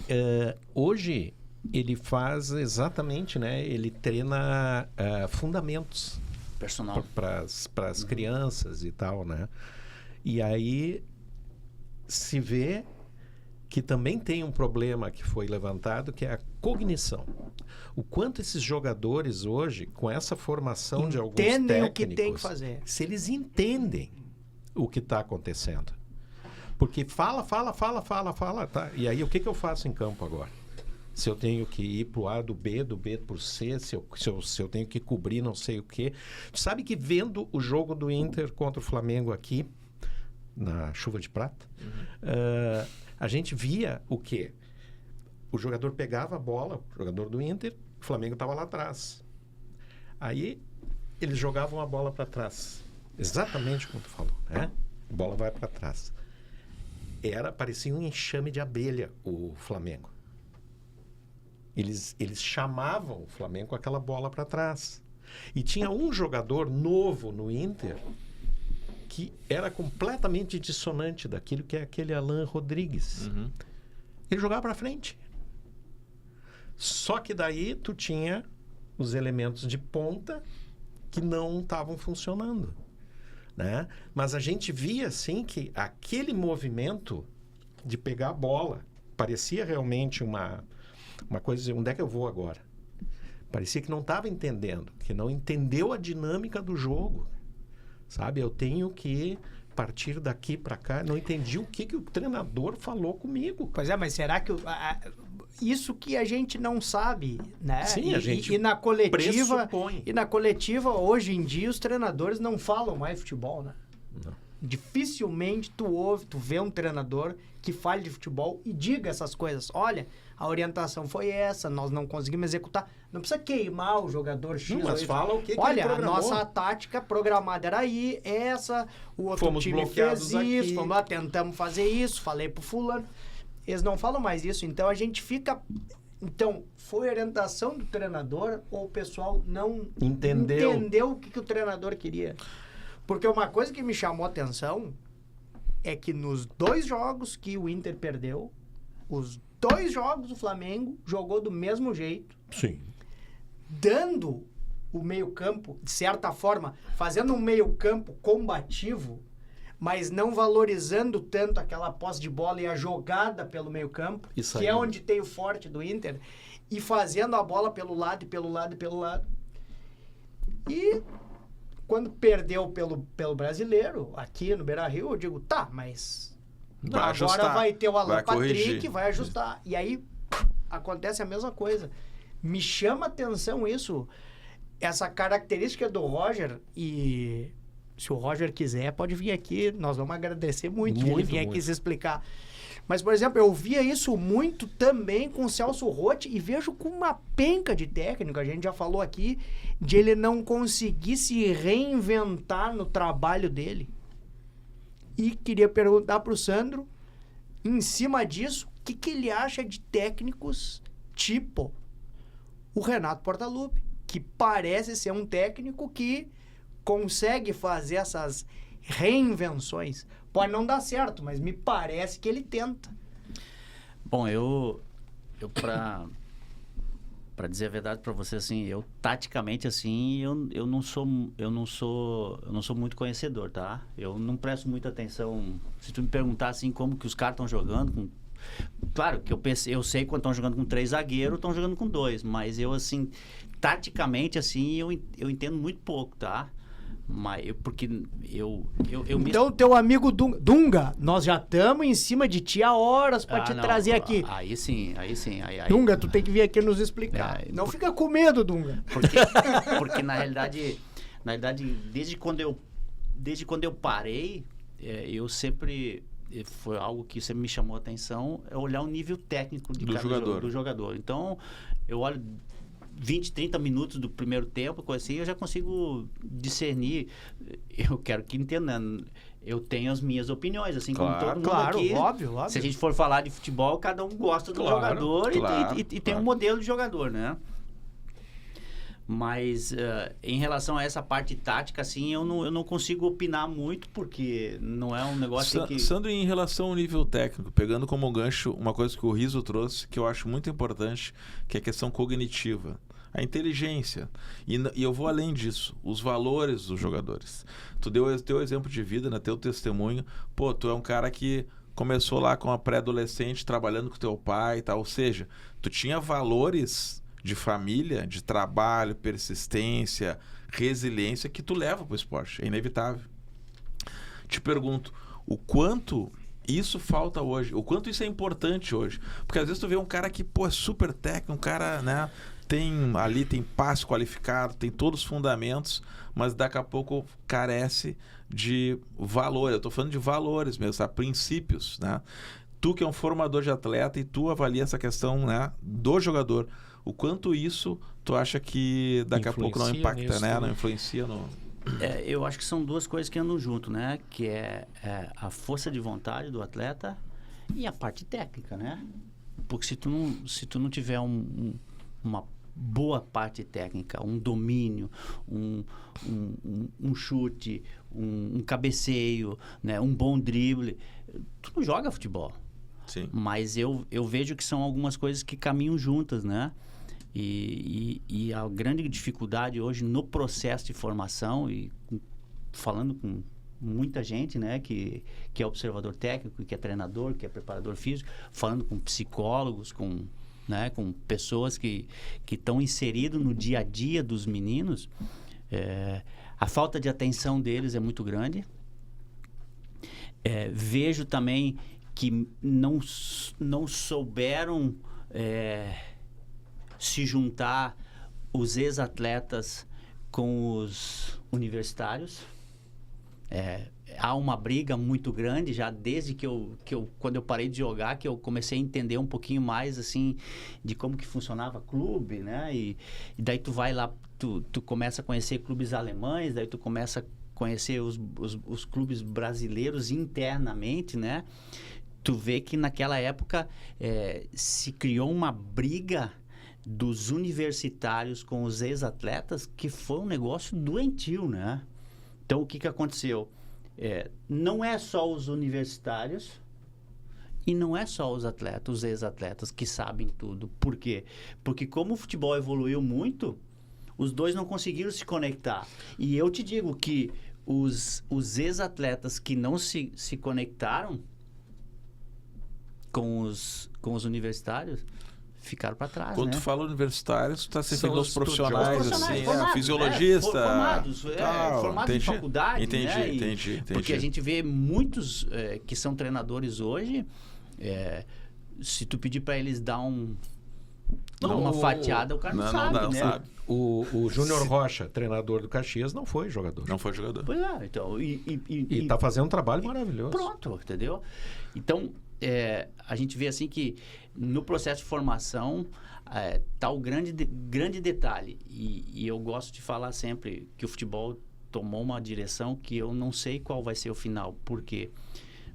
hoje, ele faz exatamente, né? Ele treina fundamentos. Personal. Para as crianças e tal, né? E aí se vê que também tem um problema que foi levantado, que é a cognição. O quanto esses jogadores hoje, com essa formação de alguns técnicos... entendem o que tem que fazer. Se eles entendem o que está acontecendo. Porque fala, tá? E aí, o que eu faço em campo agora? Se eu tenho que ir para o A do B para o C, se eu tenho que cobrir não sei o quê. Sabe que vendo o jogo do Inter contra o Flamengo aqui, na Chuva de Prata, a gente via o quê? O jogador pegava a bola, o jogador do Inter, o Flamengo estava lá atrás. Aí eles jogavam a bola para trás. Exatamente como tu falou, né? A bola vai para trás. Parecia um enxame de abelha o Flamengo. Eles chamavam o Flamengo com aquela bola para trás. E tinha um jogador novo no Inter que era completamente dissonante daquilo, que é aquele Alan Rodrigues. Uhum. Ele jogava para frente. Só que daí tu tinha os elementos de ponta que não estavam funcionando, né? Mas a gente via assim que aquele movimento de pegar a bola parecia realmente uma coisa de onde é que eu vou agora? Parecia que não estava entendendo, que não entendeu a dinâmica do jogo, sabe? Eu tenho que partir daqui para cá. Não entendi o que o treinador falou comigo. Pois é, mas será que isso que a gente não sabe, né? Sim, a gente e na coletiva pressupõe. E na coletiva hoje em dia os treinadores não falam mais futebol, né? Não. Dificilmente tu vê um treinador que fale de futebol e diga essas coisas. Olha, a orientação foi essa, nós não conseguimos executar. Não precisa queimar o jogador X. Não, mas fala o que Olha, ele a programou. nossa tática programada era aí, essa, o outro Fomos time bloqueados fez isso, aqui. vamos lá, tentamos fazer isso, falei pro fulano. Eles não falam mais isso, então a gente fica... Então, foi a orientação do treinador ou o pessoal não entendeu o que o treinador queria? Porque uma coisa que me chamou a atenção é que nos 2 jogos que o Inter perdeu, os 2 jogos do Flamengo jogou do mesmo jeito, Sim. dando o meio-campo, de certa forma, fazendo um meio-campo combativo, mas não valorizando tanto aquela posse de bola e a jogada pelo meio-campo, Isso que aí. é onde tem o forte do Inter, e fazendo a bola pelo lado, e pelo lado, e pelo lado. E quando perdeu pelo brasileiro, aqui no Beira-Rio, eu digo, tá, mas Vai agora ajustar, vai ter o Alan vai Patrick, corrigir. vai ajustar. E aí acontece a mesma coisa. Me chama a atenção isso, essa característica do Roger, e se o Roger quiser, pode vir aqui, nós vamos agradecer muito, que ele vir aqui se explicar. Mas, por exemplo, eu via isso muito também com o Celso Rotti e vejo com uma penca de técnico, a gente já falou aqui, de ele não conseguir se reinventar no trabalho dele. E queria perguntar para o Sandro, em cima disso, o que ele acha de técnicos tipo o Renato Portaluppi, que parece ser um técnico que consegue fazer essas reinvenções. Pode não dar certo, mas me parece que ele tenta. Bom, eu para dizer a verdade para você, assim, eu taticamente, assim, eu não sou muito conhecedor, tá? Eu não presto muita atenção. Se tu me perguntar, assim, como que os caras estão jogando, claro que eu sei quando estão jogando com 3 zagueiros, estão jogando com 2, mas eu, assim, taticamente, assim, eu entendo muito pouco, tá? Mas Então, teu amigo Dunga, nós já estamos em cima de ti há horas para te não, trazer aqui. Aí sim. Dunga, tu tem que vir aqui nos explicar. Não fica com medo, Dunga. Porque na realidade, desde quando eu parei, eu sempre... Foi algo que sempre me chamou a atenção, é olhar o nível técnico do jogador. Então, eu olho 20, 30 minutos do primeiro tempo, coisa assim, eu já consigo discernir. Eu quero que entendam. Eu tenho as minhas opiniões, assim como todo mundo aqui. Óbvio. Se a gente for falar de futebol, cada um gosta do jogador e tem um modelo de jogador, né? Mas em relação a essa parte tática, assim, eu não consigo opinar muito, porque não é um negócio que... Sandro, em relação ao nível técnico, pegando como gancho uma coisa que o Rizzo trouxe, que eu acho muito importante, que é a questão cognitiva. A inteligência. E eu vou além disso. Os valores dos jogadores. Tu deu o teu exemplo de vida, né? Teu testemunho. Pô, tu é um cara que começou lá com a pré-adolescente, trabalhando com teu pai e tal. Ou seja, tu tinha valores de família, de trabalho, persistência, resiliência que tu leva pro esporte. É inevitável. Te pergunto, o quanto isso falta hoje? O quanto isso é importante hoje? Porque às vezes tu vê um cara que, pô, é super técnico, um cara, né, tem passe qualificado, tem todos os fundamentos, mas daqui a pouco carece de valor. Eu tô falando de valores mesmo, sabe? Princípios, né? Tu que é um formador de atleta e tu avalia essa questão, né, do jogador. O quanto isso tu acha que daqui a pouco não impacta, nisso, né? Não influencia no... eu acho que são duas coisas que andam junto, né? Que é a força de vontade do atleta e a parte técnica, né? Porque se tu não tiver uma boa parte técnica, um domínio, um chute, um cabeceio, né? Um bom drible, tu não joga futebol. Sim. Mas eu vejo que são algumas coisas que caminham juntas, né? E a grande dificuldade hoje no processo de formação, e falando com muita gente, né, que é observador técnico, que é treinador, que é preparador físico, falando com psicólogos, com pessoas que estão inseridos no dia a dia dos meninos, a falta de atenção deles é muito grande. Vejo também que não souberam se juntar os ex-atletas com os universitários. há uma briga muito grande já desde que quando eu parei de jogar, que eu comecei a entender um pouquinho mais, assim, de como que funcionava clube, né? E daí tu vai lá, tu começa a conhecer clubes alemães, daí tu começa a conhecer os clubes brasileiros internamente, né? Tu vê que naquela época se criou uma briga dos universitários com os ex-atletas que foi um negócio doentio, né? Então, o que aconteceu? Não é só os universitários e não é só os atletas, os ex-atletas que sabem tudo. Por quê? Porque como o futebol evoluiu muito, os dois não conseguiram se conectar. E eu te digo que os ex-atletas que não se conectaram com os universitários ficaram para trás, Quando né? tu fala universitários, tu tá se referindo São aos os profissionais, profissionais assim, formados, fisiologista. formados tal, em faculdade, entendi, né? entendi. Porque a gente vê muitos que são treinadores hoje, se tu pedir para eles dar uma fatiada, o cara não sabe, não né? sabe. O Júnior Rocha, treinador do Caxias, não foi jogador. Não foi jogador. Pois é, então... E tá fazendo um trabalho maravilhoso. Pronto, entendeu? Então, a gente vê assim que no processo de formação tá o grande detalhe. E eu gosto de falar sempre que o futebol tomou uma direção que eu não sei qual vai ser o final. Porque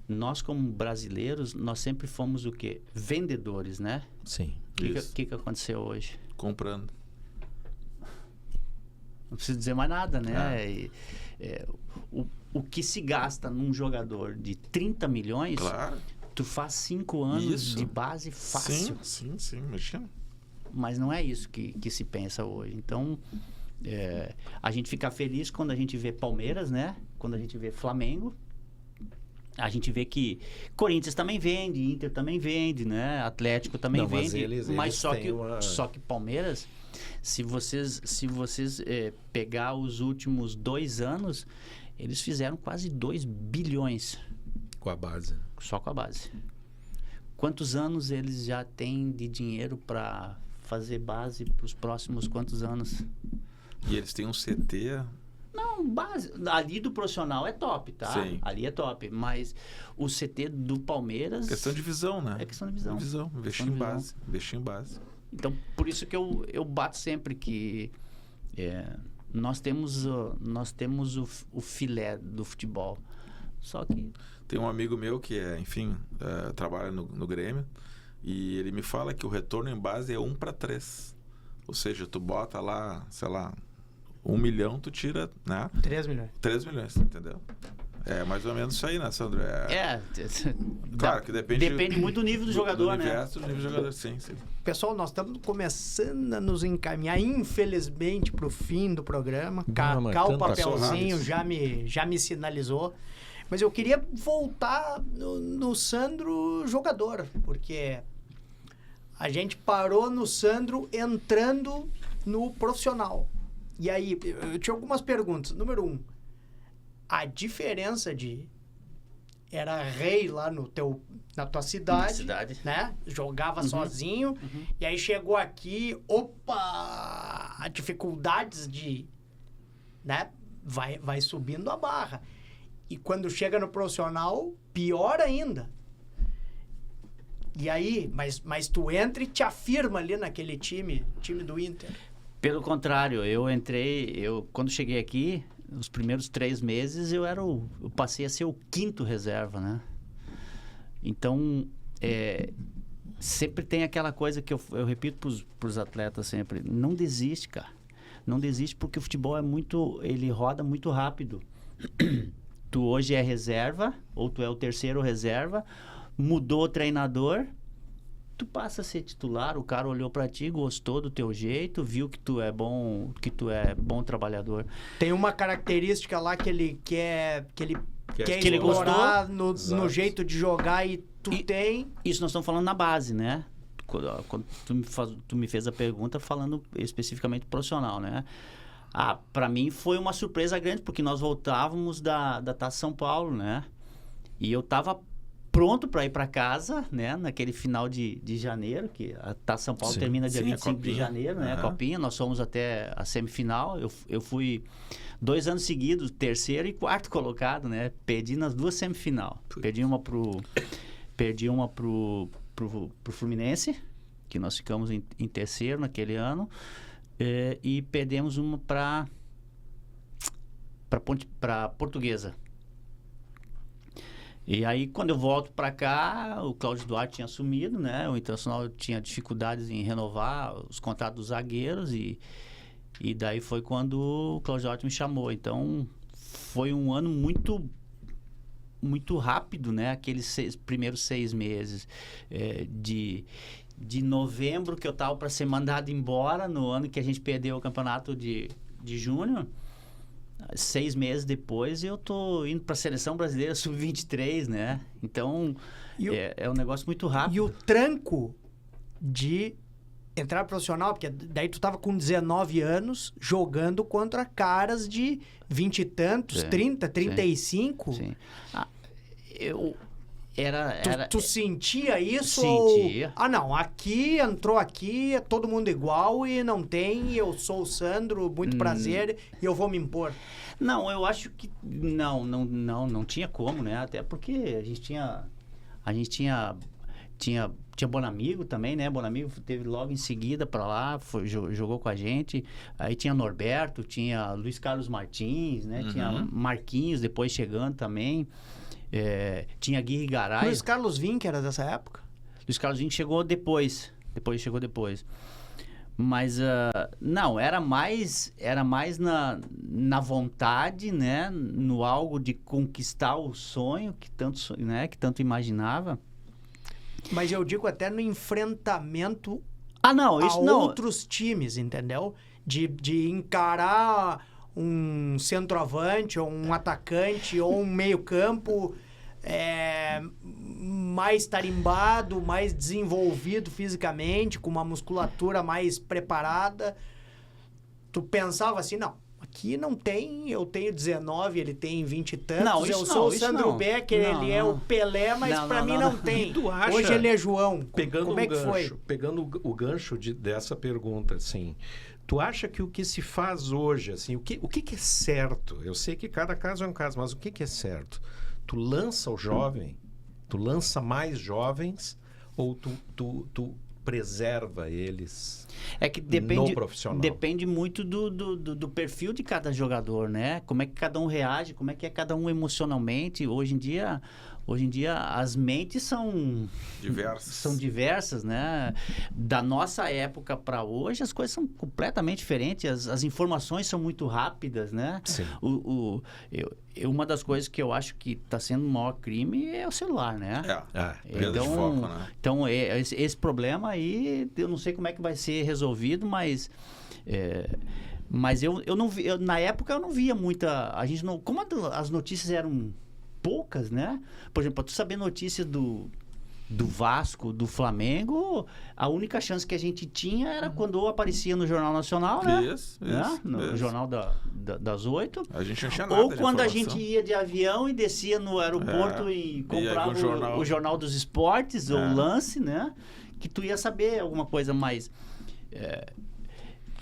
nós, como brasileiros, nós sempre fomos o quê? Vendedores, né? Sim. O que aconteceu hoje? Comprando. Não preciso dizer mais nada, né? O que se gasta num jogador de 30 milhões, Claro. tu faz 5 anos Isso. de base fácil. Sim, imagina. Mas não é isso que se pensa hoje. Então, a gente fica feliz quando a gente vê Palmeiras, né? Quando a gente vê Flamengo. A gente vê que Corinthians também vende, Inter também vende, né? Atlético também Não, mas vende. eles mas só têm só que Palmeiras, se vocês pegar os últimos 2 anos, eles fizeram quase 2 bilhões Com a base. só com a base. Quantos anos eles já têm de dinheiro para fazer base para os próximos quantos anos? E eles têm um CT. Não, base. Ali do profissional é top, tá? Sim. Ali é top. Mas o CT do Palmeiras... Questão de visão, né? É questão de visão. Investir em base. Então, por isso que eu bato sempre que nós temos o filé do futebol. Só que... Tem um amigo meu que trabalha no Grêmio, e ele me fala que o retorno em base é 1:3. Ou seja, tu bota lá, sei lá, 1 milhão, tu tira, né? 3 milhões. 3 milhões, entendeu? É mais ou menos isso aí, né, Sandro? Claro que depende muito do nível do jogador, né? universo, do nível do jogador, sim. Pessoal, nós estamos começando a nos encaminhar, infelizmente, para o fim do programa. Cacau, o tanta papelzinho sorte. já me sinalizou. Mas eu queria voltar no Sandro jogador, porque a gente parou no Sandro entrando no profissional. E aí, eu tinha algumas perguntas. Número 1, a diferença de... Era rei lá na tua cidade, né? Jogava sozinho. E aí chegou aqui, dificuldades de... né? Vai subindo a barra. E quando chega no profissional, pior ainda. E aí, mas tu entra e te afirma ali naquele time do Inter. Pelo contrário, quando cheguei aqui, os primeiros 3 meses, eu passei a ser o 5º reserva, né? Então, sempre tem aquela coisa que eu repito pros atletas sempre, não desiste, cara. Não desiste porque o futebol ele roda muito rápido. Tu hoje é reserva, ou tu é o 3º reserva, mudou o treinador, tu passa a ser titular, o cara olhou pra ti, gostou do teu jeito, viu que tu é bom trabalhador. Tem uma característica lá que ele quer ele explorar no jeito de jogar e tem... Isso nós estamos falando na base, né? Quando tu me fez a pergunta falando especificamente profissional, né? Para mim foi uma surpresa grande, porque nós voltávamos da Taça São Paulo, né? E eu tava pronto para ir para casa, né? Naquele final de janeiro, que a Taça São Paulo termina dia 25 de janeiro, né? A Copinha, nós fomos até a semifinal. Eu fui 2 anos seguidos, terceiro e quarto colocado, né? Perdi nas 2 semifinal. Perdi uma pro Fluminense, que nós ficamos em terceiro naquele ano, e perdemos uma para Portuguesa. E aí, quando eu volto para cá, o Cláudio Duarte tinha assumido, né? O Internacional tinha dificuldades em renovar os contratos dos zagueiros e daí foi quando o Cláudio Duarte me chamou. Então, foi um ano muito rápido, né? Aqueles primeiros 6 meses de novembro, que eu estava para ser mandado embora, no ano que a gente perdeu o campeonato de júnior. 6 meses depois eu tô indo para a seleção brasileira sub-23, né? Então é um negócio muito rápido. E o tranco de entrar profissional, porque daí tu tava com 19 anos jogando contra caras de 20 e tantos, 30, 35. Sim. Tu sentia isso? Sentia. Ou... não, entrou aqui, é todo mundo igual e não tem, eu sou o Sandro, muito prazer, e eu vou me impor. Não, eu acho que não tinha como, né? Até porque a gente tinha Bonamigo também, né? Bonamigo teve logo em seguida para lá, jogou com a gente. Aí tinha Norberto, tinha Luiz Carlos Martins, né? Tinha Marquinhos depois chegando também. Tinha Guirri Garay. Luiz Carlos Vim, que era dessa época? Luiz Carlos Vim chegou depois. Mas, não, era mais na vontade, né? No algo de conquistar o sonho que tanto imaginava. Mas eu digo até no enfrentamento outros times, entendeu? De encarar um centroavante, ou um atacante, ou um meio-campo mais tarimbado, mais desenvolvido fisicamente, com uma musculatura mais preparada. Tu pensava assim, não, aqui não tem, eu tenho 19, ele tem 20 e tantos, eu sou o Sandro Becker, ele é o Pelé, mas pra mim não tem. Hoje ele é João. Como é que foi? Pegando o gancho dessa pergunta, assim... Tu acha que o que se faz hoje, assim, o que é certo? Eu sei que cada caso é um caso, mas o que é certo? Tu lança o jovem, tu lança mais jovens, ou tu preserva eles no profissional? Depende muito do perfil de cada jogador, né? Como é que cada um reage, como é que é cada um emocionalmente. Hoje em dia as mentes são diversas, né? Da nossa época para hoje, as coisas são completamente diferentes. As informações são muito rápidas, né? Sim. Uma das coisas que eu acho que está sendo o maior crime é o celular, né? Perda de foco, né? Então, esse problema aí, eu não sei como é que vai ser resolvido, mas eu não vi, na época eu não via muita... A gente não... Como as notícias eram poucas, né? Por exemplo, para tu saber notícias do Vasco, do Flamengo, a única chance que a gente tinha era quando aparecia no Jornal Nacional, né? Isso. No Jornal das 8. A gente não tinha nada. Ou quando a gente ia de avião e descia no aeroporto e comprava o Jornal dos Esportes, ou o Lance, né? Que tu ia saber alguma coisa mais...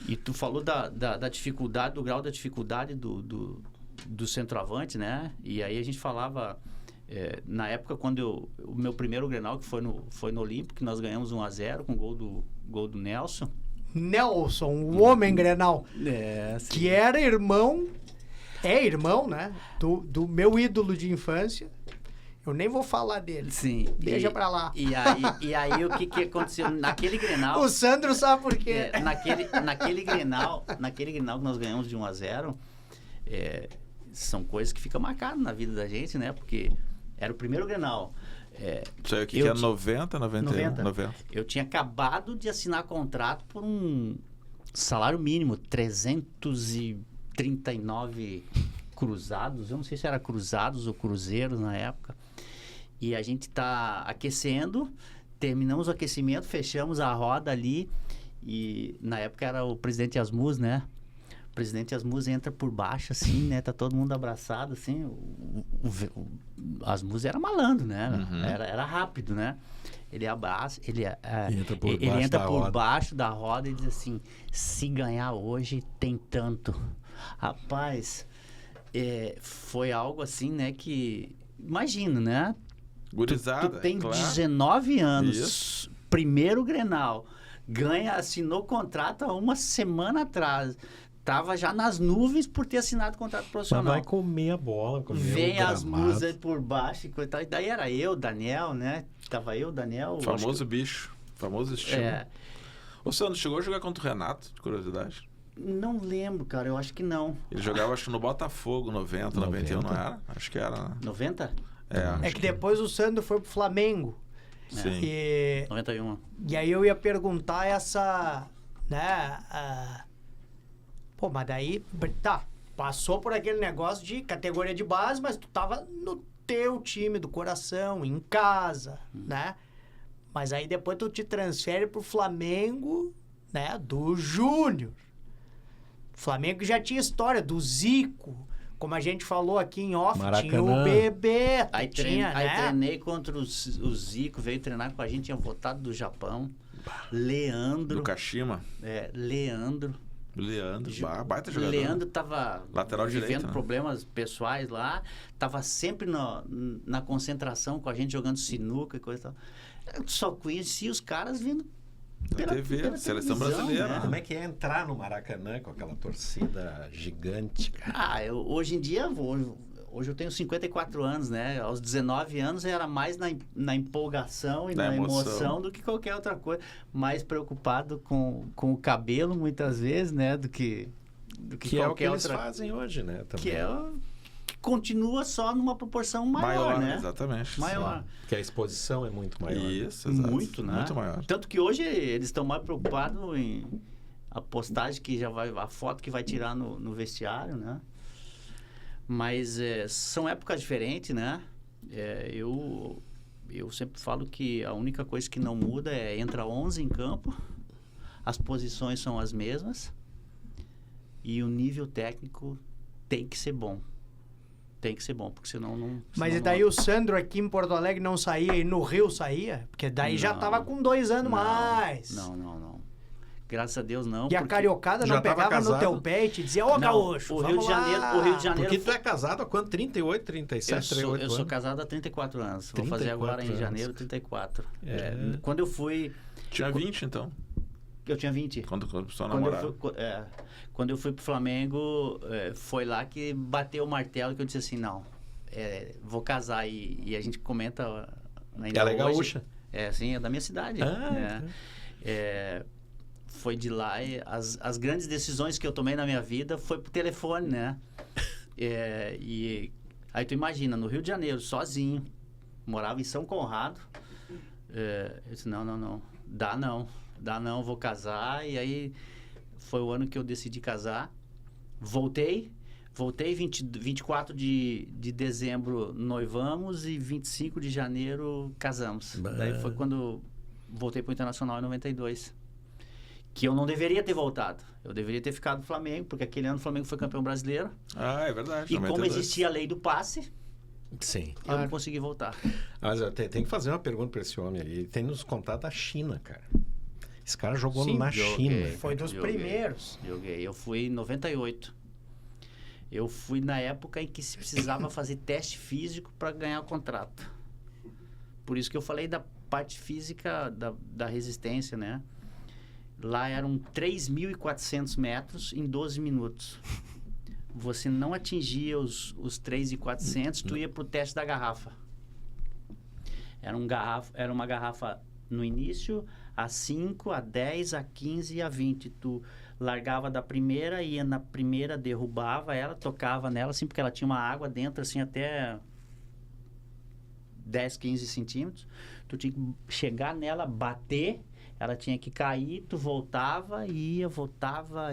E tu falou da dificuldade, do grau da dificuldade do centroavante, né? E aí a gente falava... na época, quando o meu primeiro Grenal, que foi no Olímpico, que nós ganhamos 1-0 com gol do Nelson. Nelson, o homem Grenal. Que era irmão, né? Do meu ídolo de infância. Eu nem vou falar dele. Sim. Deixa pra lá. E aí o que aconteceu naquele Grenal? O Sandro sabe por quê. Naquele Grenal que nós ganhamos de 1-0, são coisas que ficam marcadas na vida da gente, né? Porque era o primeiro Grenal. Isso aí que é 90, 91? 90. Eu tinha acabado de assinar contrato por um salário mínimo, 339 cruzados. Eu não sei se era cruzados ou cruzeiros na época. E a gente tá aquecendo, terminamos o aquecimento, fechamos a roda ali. E na época era o presidente Asmus, né? O Presidente Asmus entra por baixo, assim, né? Tá todo mundo abraçado, assim. Asmus era malandro, né? Era rápido, né? Ele abraça, ele entra por baixo da roda e diz assim, se ganhar hoje, tem tanto. Rapaz, foi algo assim, né? Que, imagina, né? Gurizada, tu tem claro. 19 anos, Isso. primeiro Grenal, assinou contrato há uma semana atrás. Tava já nas nuvens por ter assinado contrato Mas profissional. vai comer a bola, comer Vem o as gramado. musas por baixo e coisa e tal. E daí era eu, Daniel, né? Tava eu, Daniel. O famoso bicho, famoso estilo. É, O Sandro chegou a jogar contra o Renato, de curiosidade? não lembro, cara. Eu acho que não. Ele jogava, acho que no Botafogo, 90, 91, não era? Acho que era, né? 90? É que depois o Sandro foi pro Flamengo. Sim. E, 91. e aí eu ia perguntar essa, né? Pô, mas daí, tá, passou por aquele negócio de categoria de base, mas tu tava no teu time do coração, em casa, né? Mas aí depois tu te transfere pro Flamengo, né? Do Júnior. Flamengo já tinha história do Zico, como a gente falou aqui em off, tinha o Maracanã. Bebeto, Aí, tinha, né? treinei contra o Zico, veio treinar com a gente, tinha voltado do Japão. Leandro. Do Kashima. Leandro. Leandro, baita jogador. Leandro tava Lateral vivendo direito, né? problemas pessoais lá, tava sempre na concentração com a gente jogando sinuca e coisa e tal. Eu só conhecia os caras vindo Da TV, seleção brasileira. né? Como é que é entrar no Maracanã com aquela torcida gigante, cara? Hoje em dia, hoje eu tenho 54 anos, né? Aos 19 anos eu era mais na empolgação e Na na emoção. emoção do que qualquer outra coisa. Mais preocupado com o cabelo, muitas vezes, né? Do que Que é o que qualquer eles outra... fazem hoje, né? Também. Que continua só numa proporção maior, né? Exatamente. Maior. Porque a exposição é muito maior. Isso, exato. Muito, né? Muito maior. Tanto que hoje eles estão mais preocupados em a postagem que já vai... A foto que vai tirar no vestiário, né? Mas são épocas diferentes, né? Eu sempre falo que a única coisa que não muda entra 11 em campo, as posições são as mesmas e o nível técnico tem que ser bom. Tem que ser bom, porque senão não... Mas senão e daí não... o Sandro aqui em Porto Alegre não saía e no Rio saía? Porque daí já Não. tava com 2 anos mais. Não. Graças a Deus não. E a porque- cariocada já não tava pegava no casado? teu pé e te dizia, ô Não, gaúcho, o Rio vamos de Janeiro, lá. o Rio de Janeiro. Porque tu é casado há quanto? 38, 37, Eu 38 sou anos? casado há 34 anos. Vou fazer 34 agora em anos. janeiro 34. É. Quando eu fui... Tinha 20, então. Eu tinha 20. Quando começou a Quando eu, namorar. quando eu fui pro Flamengo, foi lá que bateu o martelo que eu disse assim, não, vou casar. E a gente comenta ainda Ela é hoje. gaúcha? Sim, é da minha cidade. Ah, Foi de lá e as grandes decisões que eu tomei na minha vida foi por telefone, né? E aí tu imagina, no Rio de Janeiro, sozinho, morava em São Conrado. Eu disse, não, dá não, vou casar. E aí foi o ano que eu decidi casar. Voltei 24 de dezembro noivamos e 25 de janeiro casamos. Bah. Daí foi quando voltei pro Internacional em 92. Que eu não deveria ter voltado. Eu deveria ter ficado no Flamengo, porque aquele ano o Flamengo foi campeão brasileiro. Ah, é verdade. E como 92. existia a lei do passe, Sim. eu não consegui voltar. Mas eu tem que fazer uma pergunta pra esse homem ali. Ele tem nos contato da China, cara. Esse cara jogou Sim, na joguei. China. Foi dos Joguei. primeiros. Joguei. Eu fui em 98. Eu fui na época em que se precisava fazer teste físico para ganhar o contrato. Por isso que eu falei da parte física da resistência, né? Lá eram 3.400 metros em 12 minutos. Você não atingia os 3.400, tu ia pro teste da garrafa. Era uma garrafa no início, a 5, a 10, a 15 e a 20. Tu largava da primeira, ia na primeira, derrubava ela, tocava nela, assim, porque ela tinha uma água dentro, assim, até 10, 15 centímetros. Tu tinha que chegar nela, bater, ela tinha que cair, tu voltava, ia, voltava.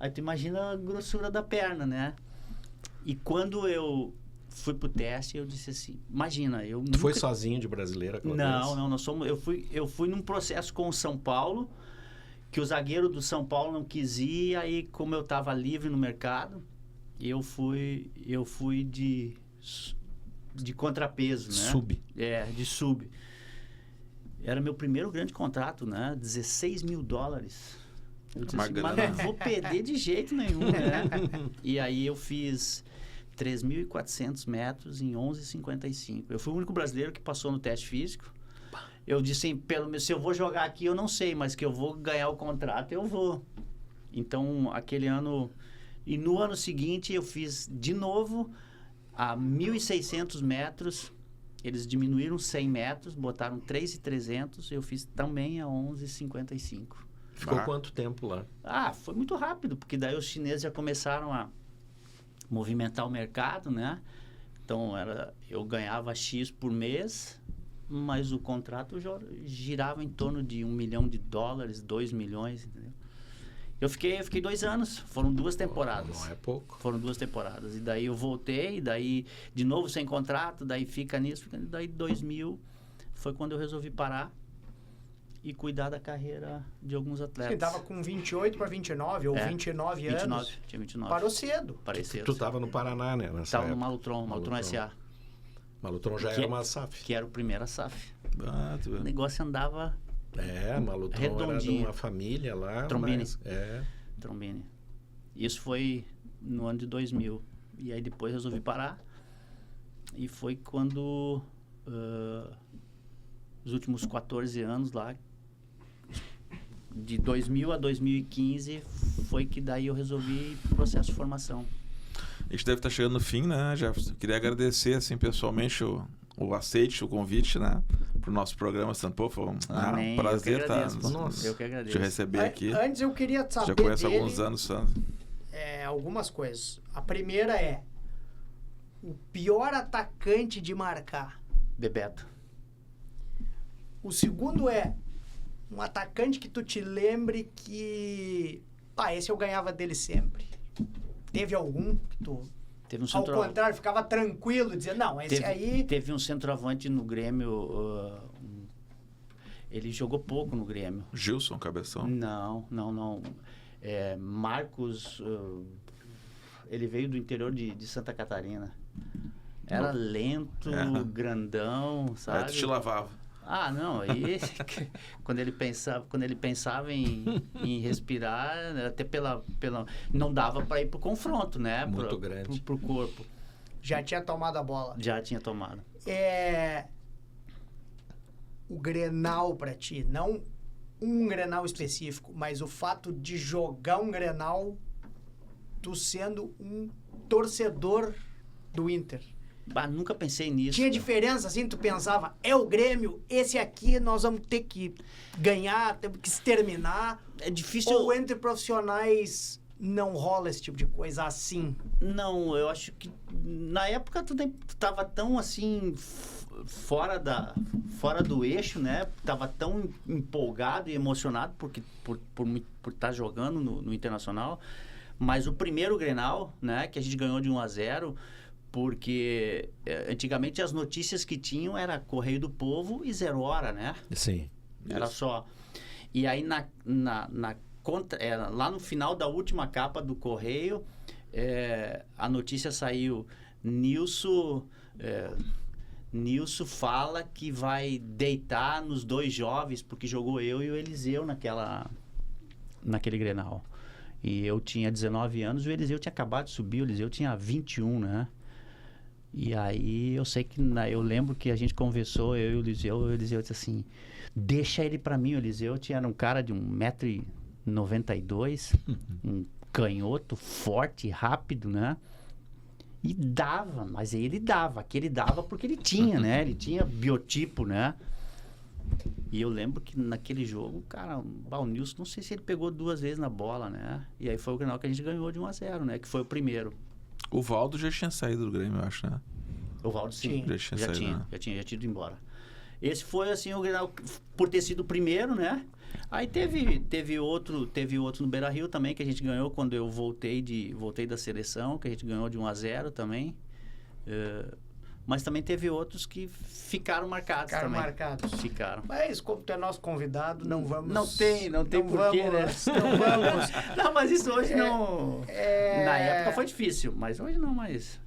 Aí tu imagina a grossura da perna, né? E quando eu fui pro teste, eu disse assim, imagina, eu Tu foi sozinho de brasileira? Não, nós somos, eu fui num processo com o São Paulo, que o zagueiro do São Paulo não quis ir, aí como eu estava livre no mercado, eu fui de contrapeso, né? Sub. De sub. Era meu primeiro grande contrato, né? $16.000. Eu disse assim, mas não vou perder de jeito nenhum, né? E aí eu fiz 3.400 metros em 11,55. Eu fui o único brasileiro que passou no teste físico. Eu disse assim, se eu vou jogar aqui, eu não sei, mas que eu vou ganhar o contrato, eu vou. Então, aquele ano... E no ano seguinte, eu fiz de novo a 1.600 metros. Eles diminuíram 100 metros, botaram 3.300. Eu fiz também a 11,55. Ficou quanto tempo lá? Foi muito rápido, porque daí os chineses já começaram a movimentar o mercado, né? Então, eu ganhava X por mês, mas o contrato girava em torno de $1 milhão, 2 milhões, entendeu? Eu fiquei 2 anos, foram 2 temporadas. Não é pouco. Foram 2 temporadas. E daí eu voltei, daí de novo sem contrato, daí fica nisso, daí 2000 foi quando eu resolvi parar e cuidar da carreira de alguns atletas. Você tava com 28 para 29 ou 29 anos. Tinha 29. Parou cedo. Parei cedo. Tu estava no Paraná, né? Estava no Malutron SA. Malutron já era uma SAF. Que era o primeiro SAF. Tu O negócio andava... Malutron era de uma família lá. Trombini. Mas, Trombini. Isso foi no ano de 2000. E aí depois resolvi parar. E foi quando... os últimos 14 anos lá, de 2000 a 2015, foi que daí eu resolvi o processo de formação. A gente deve estar chegando no fim, né, Jefferson? Queria agradecer, assim, pessoalmente o aceite, o convite, né, para o nosso programa Pô, foi um prazer eu que agradeço. te receber aqui. Antes eu queria saber já conheço há dele, alguns anos, Sandro. algumas coisas. A primeira é o pior atacante de marcar. Bebeto. O segundo é um atacante que tu te lembre que... esse eu ganhava dele sempre. Teve algum que tu... Teve um ao contrário, ficava tranquilo, dizendo, não, esse aí... Teve um centroavante no Grêmio, ele jogou pouco no Grêmio. Gilson Cabeção? Não. Marcos, ele veio do interior de Santa Catarina. Era lento, grandão, sabe? Tu te lavava. Não, aí quando ele pensava em respirar, até não dava para ir pro confronto, né? Muito grande. Pro corpo. Já tinha tomado a bola. Já tinha tomado. O Grenal para ti, não um Grenal específico, mas o fato de jogar um Grenal, tu sendo um torcedor do Inter. Nunca pensei nisso. Tinha diferença, assim, tu pensava, é o Grêmio, esse aqui nós vamos ter que ganhar, temos que exterminar. É difícil... Ou entre profissionais não rola esse tipo de coisa assim? Não, eu acho que na época tu tava tão assim, fora do eixo, né? Tava tão empolgado e emocionado por estar jogando no Internacional. Mas o primeiro Grenal, né, que a gente ganhou de 1-0... Porque antigamente as notícias que tinham era Correio do Povo e 0 Hora, né? Sim. Era só. E aí lá no final da última capa do Correio, a notícia saiu, Nilson fala que vai deitar nos 2 jovens, porque jogou eu e o Eliseu naquele Grenal. E eu tinha 19 anos, o Eliseu tinha acabado de subir, o Eliseu tinha 21, né? E aí eu sei que eu lembro que a gente conversou, eu e o Eliseu disse assim, deixa ele pra mim. O Eliseu era um cara de 1,92 m, um canhoto forte, rápido, né? E dava, mas ele dava porque ele tinha, né? Ele tinha biotipo, né? E eu lembro que naquele jogo, cara, o Nilson, não sei se ele pegou 2 vezes na bola, né? E aí foi o Grenal que a gente ganhou de 1-0, né? Que foi o primeiro. O Valdo já tinha saído do Grêmio, eu acho, né? O Valdo, sim. Já tinha ido embora. Esse foi, assim, o Grenal, por ter sido o primeiro, né? Aí teve outro no Beira-Rio também, que a gente ganhou quando eu voltei da seleção, que a gente ganhou de 1-0 também. mas também teve outros que ficaram marcados Ficaram também. marcados. Ficaram. Mas como tu é nosso convidado, não vamos... Não tem porquê, né? Não vamos... Não, mas isso hoje não... É... Na época foi difícil, mas hoje não mais.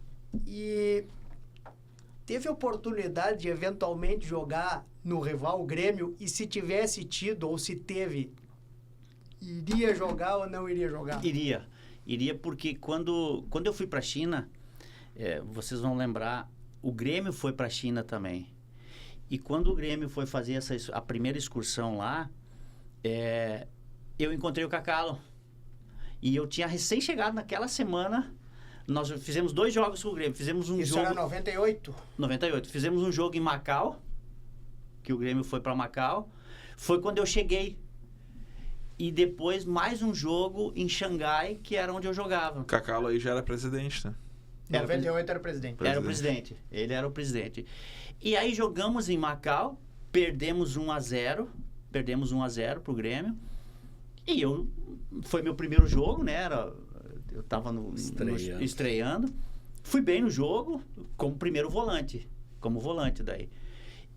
E teve oportunidade de eventualmente jogar no rival Grêmio, e se tivesse tido ou se teve, iria jogar ou não iria jogar? Iria porque quando eu fui para a China, vocês vão lembrar, o Grêmio foi para a China também. E quando o Grêmio foi fazer a primeira excursão lá, eu encontrei o Cacalo. E eu tinha recém chegado naquela semana. Nós fizemos 2 jogos com o Grêmio. Fizemos um Isso jogo... era 98? 98. Fizemos um jogo em Macau, que o Grêmio foi para Macau. Foi quando eu cheguei. E depois mais um jogo em Xangai, que era onde eu jogava. O Cacalo aí já era presidente, né? 98 era presidente. Era o presidente. Ele era o presidente. E aí jogamos em Macau, perdemos 1-0. Perdemos 1-0 pro Grêmio. E foi meu primeiro jogo, né? Eu tava estreando. Fui bem no jogo, como primeiro volante. Como volante daí.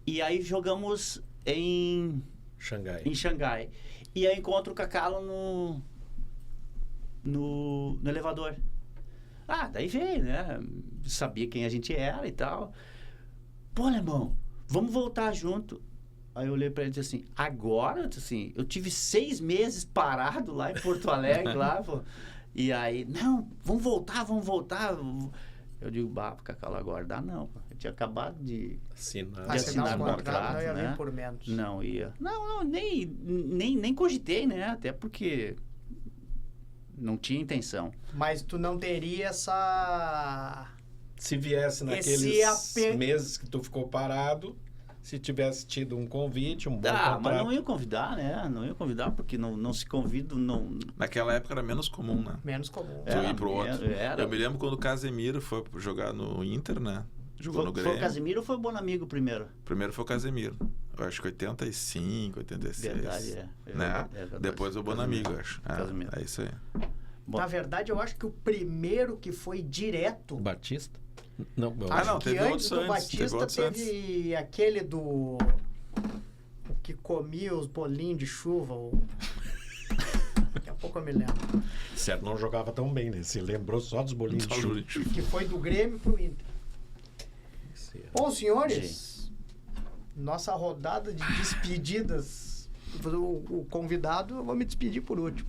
E aí jogamos em Xangai. E aí encontro o Cacalo no elevador. Daí veio, né? Sabia quem a gente era e tal. Pô, alemão, vamos voltar junto. Aí eu olhei pra ele e disse assim, agora? Assim, eu tive 6 meses parado lá em Porto Alegre, lá, pô. E aí, não, vamos voltar. Eu digo, Cacalo, agora dá não. Eu tinha acabado de assinar o contrato, não ia né? vir por menos. Não ia. Não, nem cogitei, né? Até porque não tinha intenção. Mas tu não teria essa... Se viesse naqueles meses que tu ficou parado, se tivesse tido um convite, um bom contrato... Mas não ia convidar, né? Não ia convidar, porque não se convida... Não... Naquela época era menos comum, né? Menos comum. Tu ir pro outro. Eu me lembro quando o Casemiro foi jogar no Inter, né? Jogou no Grêmio. Foi o Casemiro ou foi o Bonamigo primeiro? Primeiro foi o Casemiro. Eu acho que 85, 86. Verdade, né? É verdade. Depois o Bonamigo, acho. É isso aí. Bom. Na verdade, eu acho que o primeiro que foi direto... Batista? Não, acho que teve antes do antes, Batista teve aquele do... que comia os bolinhos de chuva. Daqui a pouco eu me lembro. Certo, não jogava tão bem, né? Se lembrou só dos bolinhos de chuva. Que foi do Grêmio pro Inter. Bom, senhores, nossa rodada de despedidas. O convidado, eu vou me despedir por último.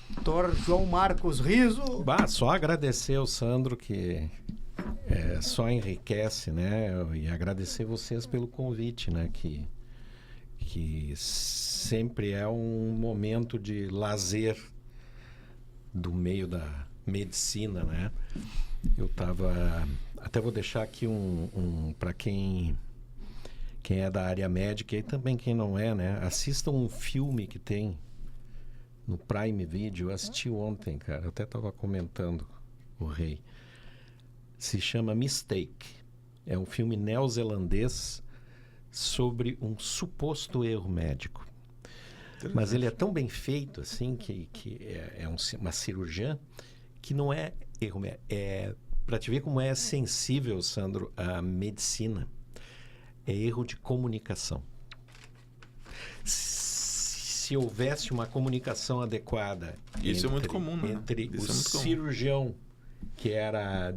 Doutor João Marcos Riso. Só agradecer ao Sandro, que só enriquece, né? E agradecer vocês pelo convite, né? Que sempre é um momento de lazer do meio da medicina, né? Até vou deixar aqui para quem é da área médica e também quem não é, né? Assistam um filme que tem no Prime Video. Eu assisti ontem, cara. Eu até estava comentando o Rei. Se chama Mistake. É um filme neozelandês sobre um suposto erro médico. Mas ele é tão bem feito, assim, que uma cirurgiã que não é erro médico. Para te ver como é sensível, Sandro, a medicina, é erro de comunicação. Se houvesse uma comunicação adequada... Isso é muito comum, né? Entre o cirurgião, que era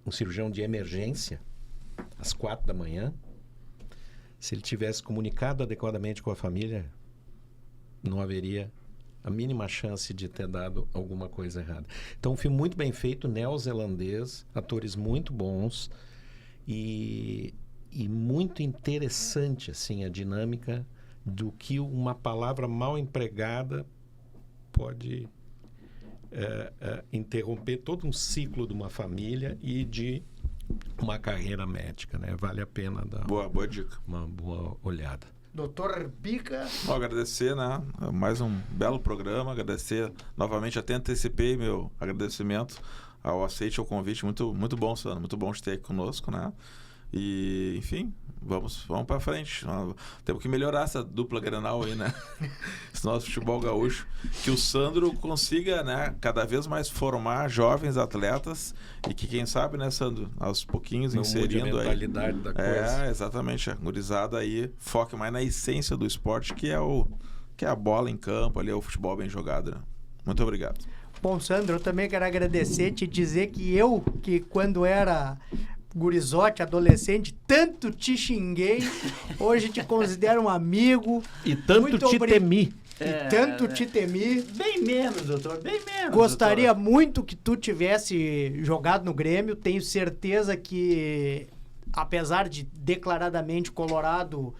um cirurgião de emergência, às 4 da manhã, se ele tivesse comunicado adequadamente com a família, não haveria a mínima chance de ter dado alguma coisa errada. Então, um filme muito bem feito, neozelandês, atores muito bons e muito interessante, assim, a dinâmica do que uma palavra mal empregada pode interromper todo um ciclo de uma família e de uma carreira médica, né? Vale a pena dar boa dica. Uma boa olhada. Doutor Bica. Bom, agradecer, né? Mais um belo programa. Agradecer novamente, até antecipei meu agradecimento ao aceite ao convite. Muito, muito bom, Sandro. Muito bom te ter aqui conosco, né? E, enfim, vamos para frente. Temos que melhorar essa dupla Grenal aí, né? Esse nosso futebol gaúcho. Que o Sandro consiga, né, cada vez mais formar jovens atletas e que, quem sabe, né, Sandro, aos pouquinhos Não inserindo mude a mentalidade da coisa. Exatamente. A gurizada aí foca mais na essência do esporte, que é a bola em campo, ali é o futebol bem jogado, né? Muito obrigado. Bom, Sandro, eu também quero agradecer, te dizer que quando era gurizote, adolescente, tanto te xinguei, hoje te considero um amigo. E tanto te temi. E tanto te temi. Bem menos, doutor, bem menos. Gostaria doutor. muito que tu tivesse jogado no Grêmio. Tenho certeza que, apesar de declaradamente colorado,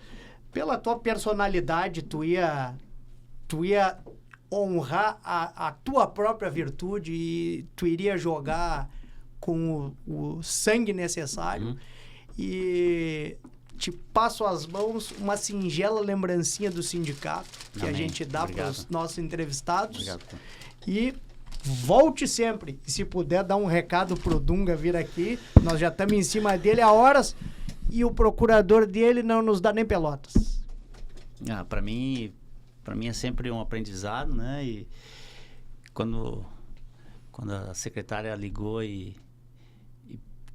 pela tua personalidade, tu ia honrar a tua própria virtude e tu iria jogar com o sangue necessário. E te passo às mãos uma singela lembrancinha do sindicato que a gente dá para os nossos entrevistados. Obrigado. E volte sempre. E se puder dar um recado pro Dunga vir aqui, nós já estamos em cima dele há horas e o procurador dele não nos dá nem pelotas. Para mim é sempre um aprendizado, né? E quando a secretária ligou e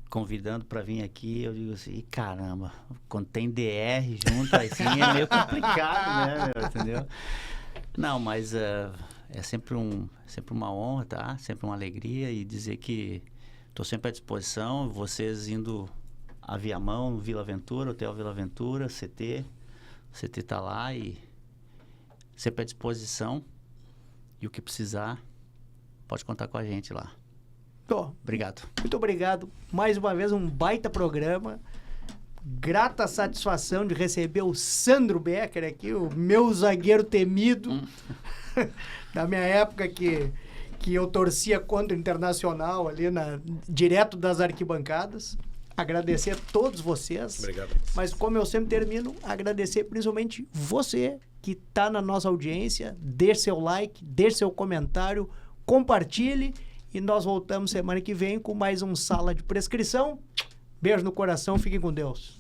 convidando para vir aqui, eu digo assim, caramba, quando tem DR junto assim é meio complicado, né, meu, entendeu? Não, mas é sempre uma honra, tá? Sempre uma alegria e dizer que estou sempre à disposição, vocês indo a Viamão, Vila Aventura, Hotel Vila Aventura, CT tá lá e sempre à disposição e o que precisar, pode contar com a gente lá. Obrigado. Muito obrigado. Mais uma vez, um baita programa. Grata satisfação de receber o Sandro Becker aqui, o meu zagueiro temido. Da minha época que eu torcia contra o Internacional ali direto das arquibancadas. Agradecer a todos vocês. Obrigado. Mas como eu sempre termino, agradecer principalmente você que está na nossa audiência. Deixe seu like, deixe seu comentário, compartilhe. E nós voltamos semana que vem com mais um Sala de Prescrição. Beijo no coração, fiquem com Deus.